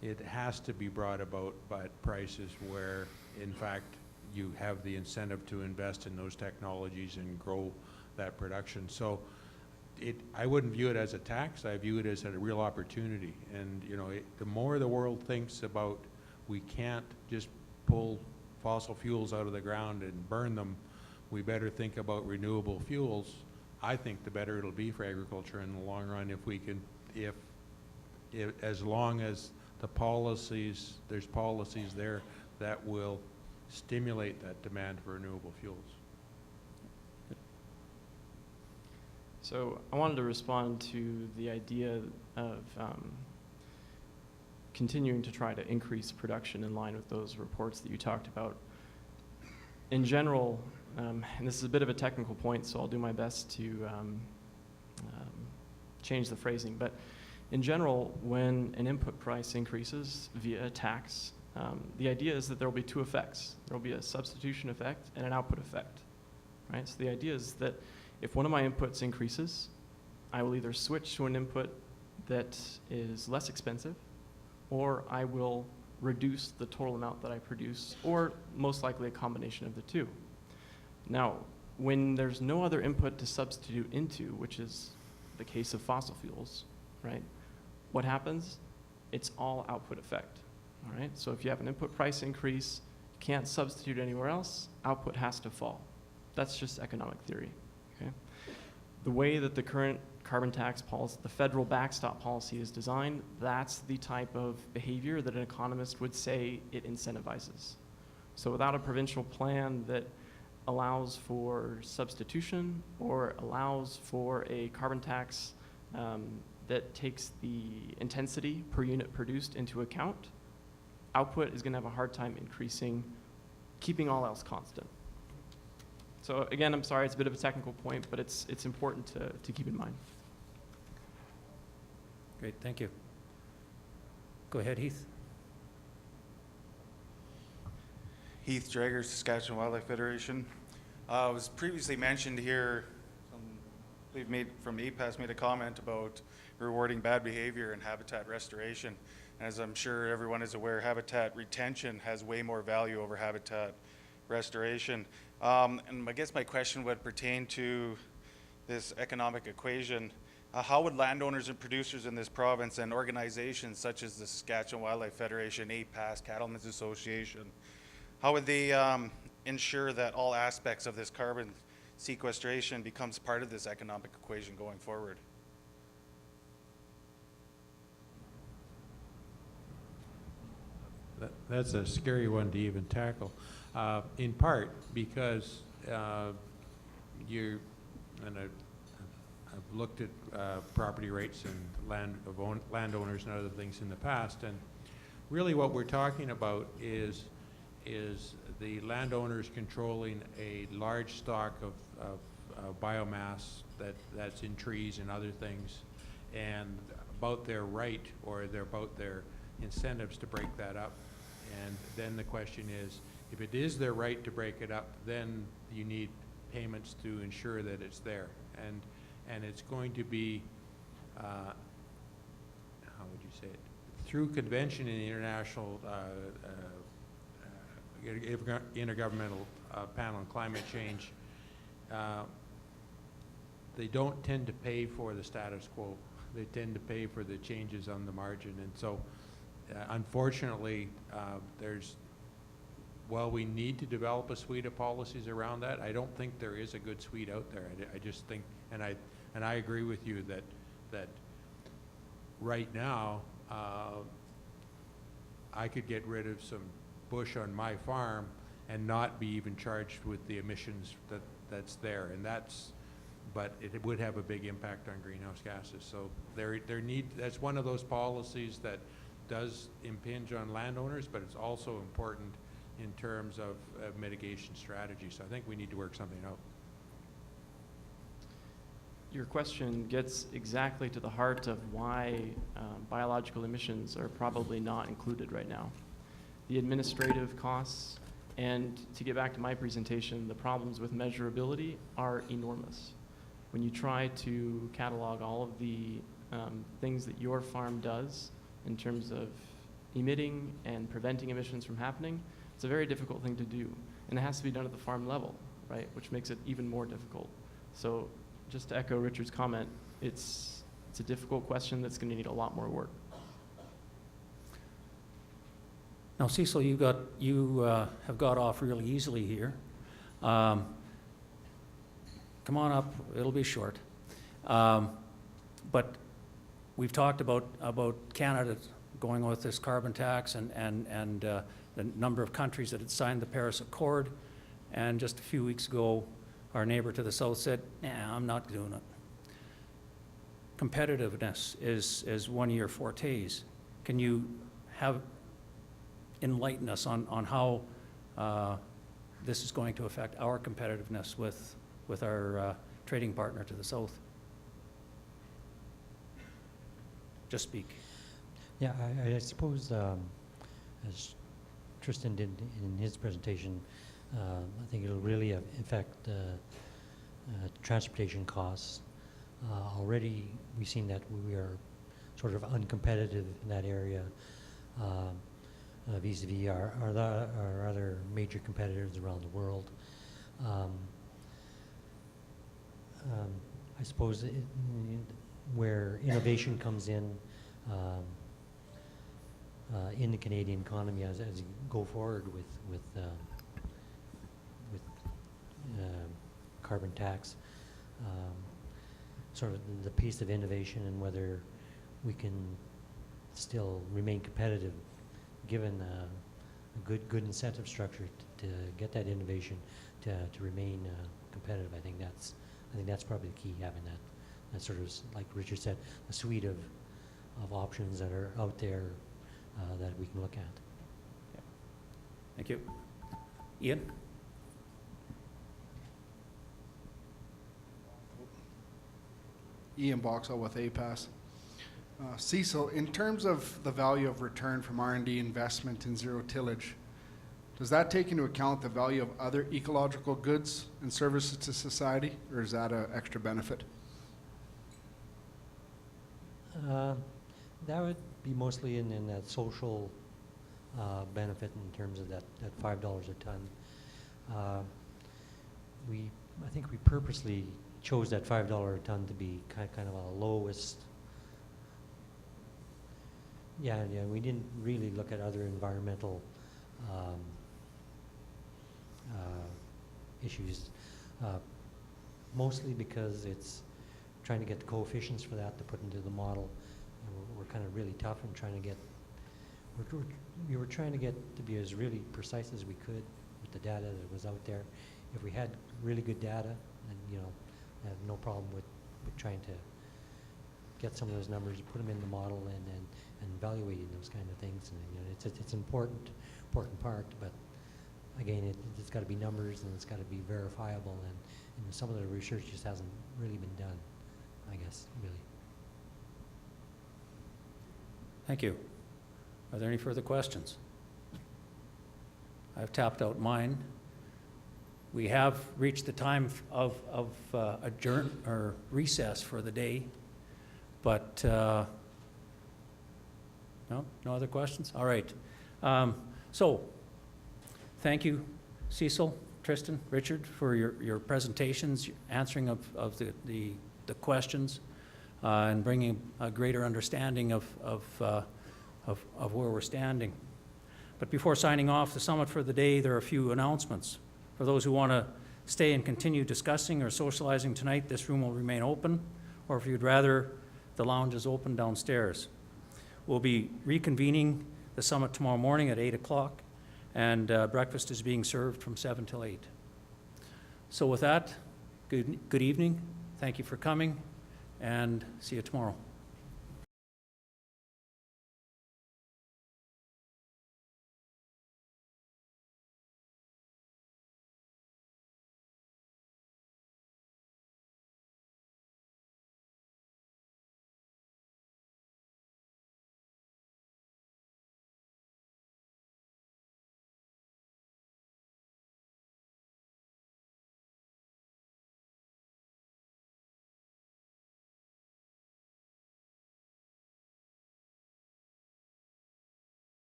It has to be brought about by prices where, in fact, you have the incentive to invest in those technologies and grow that production. So I wouldn't view it as a tax. I view it as a real opportunity. And the more the world thinks about, we can't just pull fossil fuels out of the ground and burn them, we better think about renewable fuels. I think the better it'll be for agriculture in the long run if we can, as long as there's policies there that will stimulate that demand for renewable fuels. So I wanted to respond to the idea of continuing to try to increase production in line with those reports that you talked about. In general, and this is a bit of a technical point, so I'll do my best to change the phrasing, but in general, when an input price increases via a tax, the idea is that there will be 2 effects. There will be a substitution effect and an output effect, right? So the idea is that if one of my inputs increases, I will either switch to an input that is less expensive, or I will reduce the total amount that I produce, or most likely a combination of the two. Now, when there's no other input to substitute into, which is the case of fossil fuels, right? What happens? It's all output effect, all right? So if you have an input price increase, you can't substitute anywhere else, output has to fall. That's just economic theory, okay? The way that the current carbon tax policy, the federal backstop policy is designed, that's the type of behavior that an economist would say it incentivizes. So without a provincial plan that allows for substitution or allows for a carbon tax that takes the intensity per unit produced into account, output is going to have a hard time increasing, keeping all else constant. So again, I'm sorry, it's a bit of a technical point, but it's important to keep in mind. Great, thank you. Go ahead, Heath. Heath Drager, Saskatchewan Wildlife Federation. It was previously mentioned here, we've made from APAS made a comment about rewarding bad behavior and habitat restoration. As I'm sure everyone is aware, habitat retention has way more value over habitat restoration. And I guess my question would pertain to this economic equation. How would landowners and producers in this province and organizations such as the Saskatchewan Wildlife Federation, APAS, Cattlemen's Association, how would they ensure that all aspects of this carbon sequestration becomes part of this economic equation going forward? That's a scary one to even tackle, in part because I've looked at property rights and landowners and other things in the past, and really what we're talking about is the landowners controlling a large stock of biomass that's in trees and other things, and about their right or about their incentives to break that up. And then the question is, if it is their right to break it up, then you need payments to ensure that it's there. And it's going to be, how would you say it? Through convention in the International Intergovernmental Panel on Climate Change, they don't tend to pay for the status quo. They tend to pay for the changes on the margin. And so, unfortunately, while we need to develop a suite of policies around that, I don't think there is a good suite out there. I just think, and I agree with you that right now, I could get rid of some bush on my farm and not be even charged with the emissions that's there, and but it would have a big impact on greenhouse gases. So that's one of those policies that does impinge on landowners, but it's also important in terms of mitigation strategy. So I think we need to work something out. Your question gets exactly to the heart of why biological emissions are probably not included right now. The administrative costs, and to get back to my presentation, the problems with measurability are enormous. When you try to catalog all of the things that your farm does in terms of emitting and preventing emissions from happening, it's a very difficult thing to do. And it has to be done at the farm level, right, which makes it even more difficult. So just to echo Richard's comment, it's a difficult question that's going to need a lot more work. Now, Cecil, you have got off really easily here. Come on up, it'll be short. But we've talked about Canada going with this carbon tax and the number of countries that had signed the Paris Accord. And just a few weeks ago, our neighbor to the south said, nah, I'm not doing it. Competitiveness is one of your fortes. Can you enlighten us on how this is going to affect our competitiveness with our trading partner to the south? Just speak. Yeah, I suppose, as Tristan did in his presentation, I think it'll really affect transportation costs. Already we've seen that we are sort of uncompetitive in that area. vis-a-vis our other major competitors around the world. I suppose where innovation comes in the Canadian economy as you go forward with carbon tax, sort of the pace of innovation and whether we can still remain competitive given a good incentive structure to get that innovation to remain competitive. I think that's probably the key, having that sort of, like Richard said, a suite of options that are out there that we can look at. Thank you. Ian? Ian Boxall with APAS. Cecil, in terms of the value of return from R&D investment in zero tillage, does that take into account the value of other ecological goods and services to society, or is that an extra benefit? That would be mostly in that social benefit in terms of that $5 a ton. I think we purposely chose that $5 a ton to be kind of a lowest. Yeah, we didn't really look at other environmental issues, mostly because it's trying to get the coefficients for that to put into the model. And we're kind of really tough in trying to get, we were trying to get to be as really precise as we could with the data that was out there. If we had really good data, then I have no problem with trying to get some of those numbers, put them in the model, and evaluating those kind of things. And it's an important part, but again, it's got to be numbers and it's got to be verifiable, and some of the research just hasn't really been done, I guess, really. Thank you. Are there any further questions? I've tapped out mine. We have reached the time of adjourn or recess for the day, but no other questions? All right. So thank you, Cecil, Tristan, Richard, for your presentations, answering of the questions, and bringing a greater understanding of where we're standing. But before signing off the summit for the day, there are a few announcements. For those who want to stay and continue discussing or socializing tonight, this room will remain open, or if you'd rather, the lounge is open downstairs. We'll be reconvening the summit tomorrow morning at 8 o'clock, and breakfast is being served from 7 till 8. So with that, good evening. Thank you for coming, and see you tomorrow.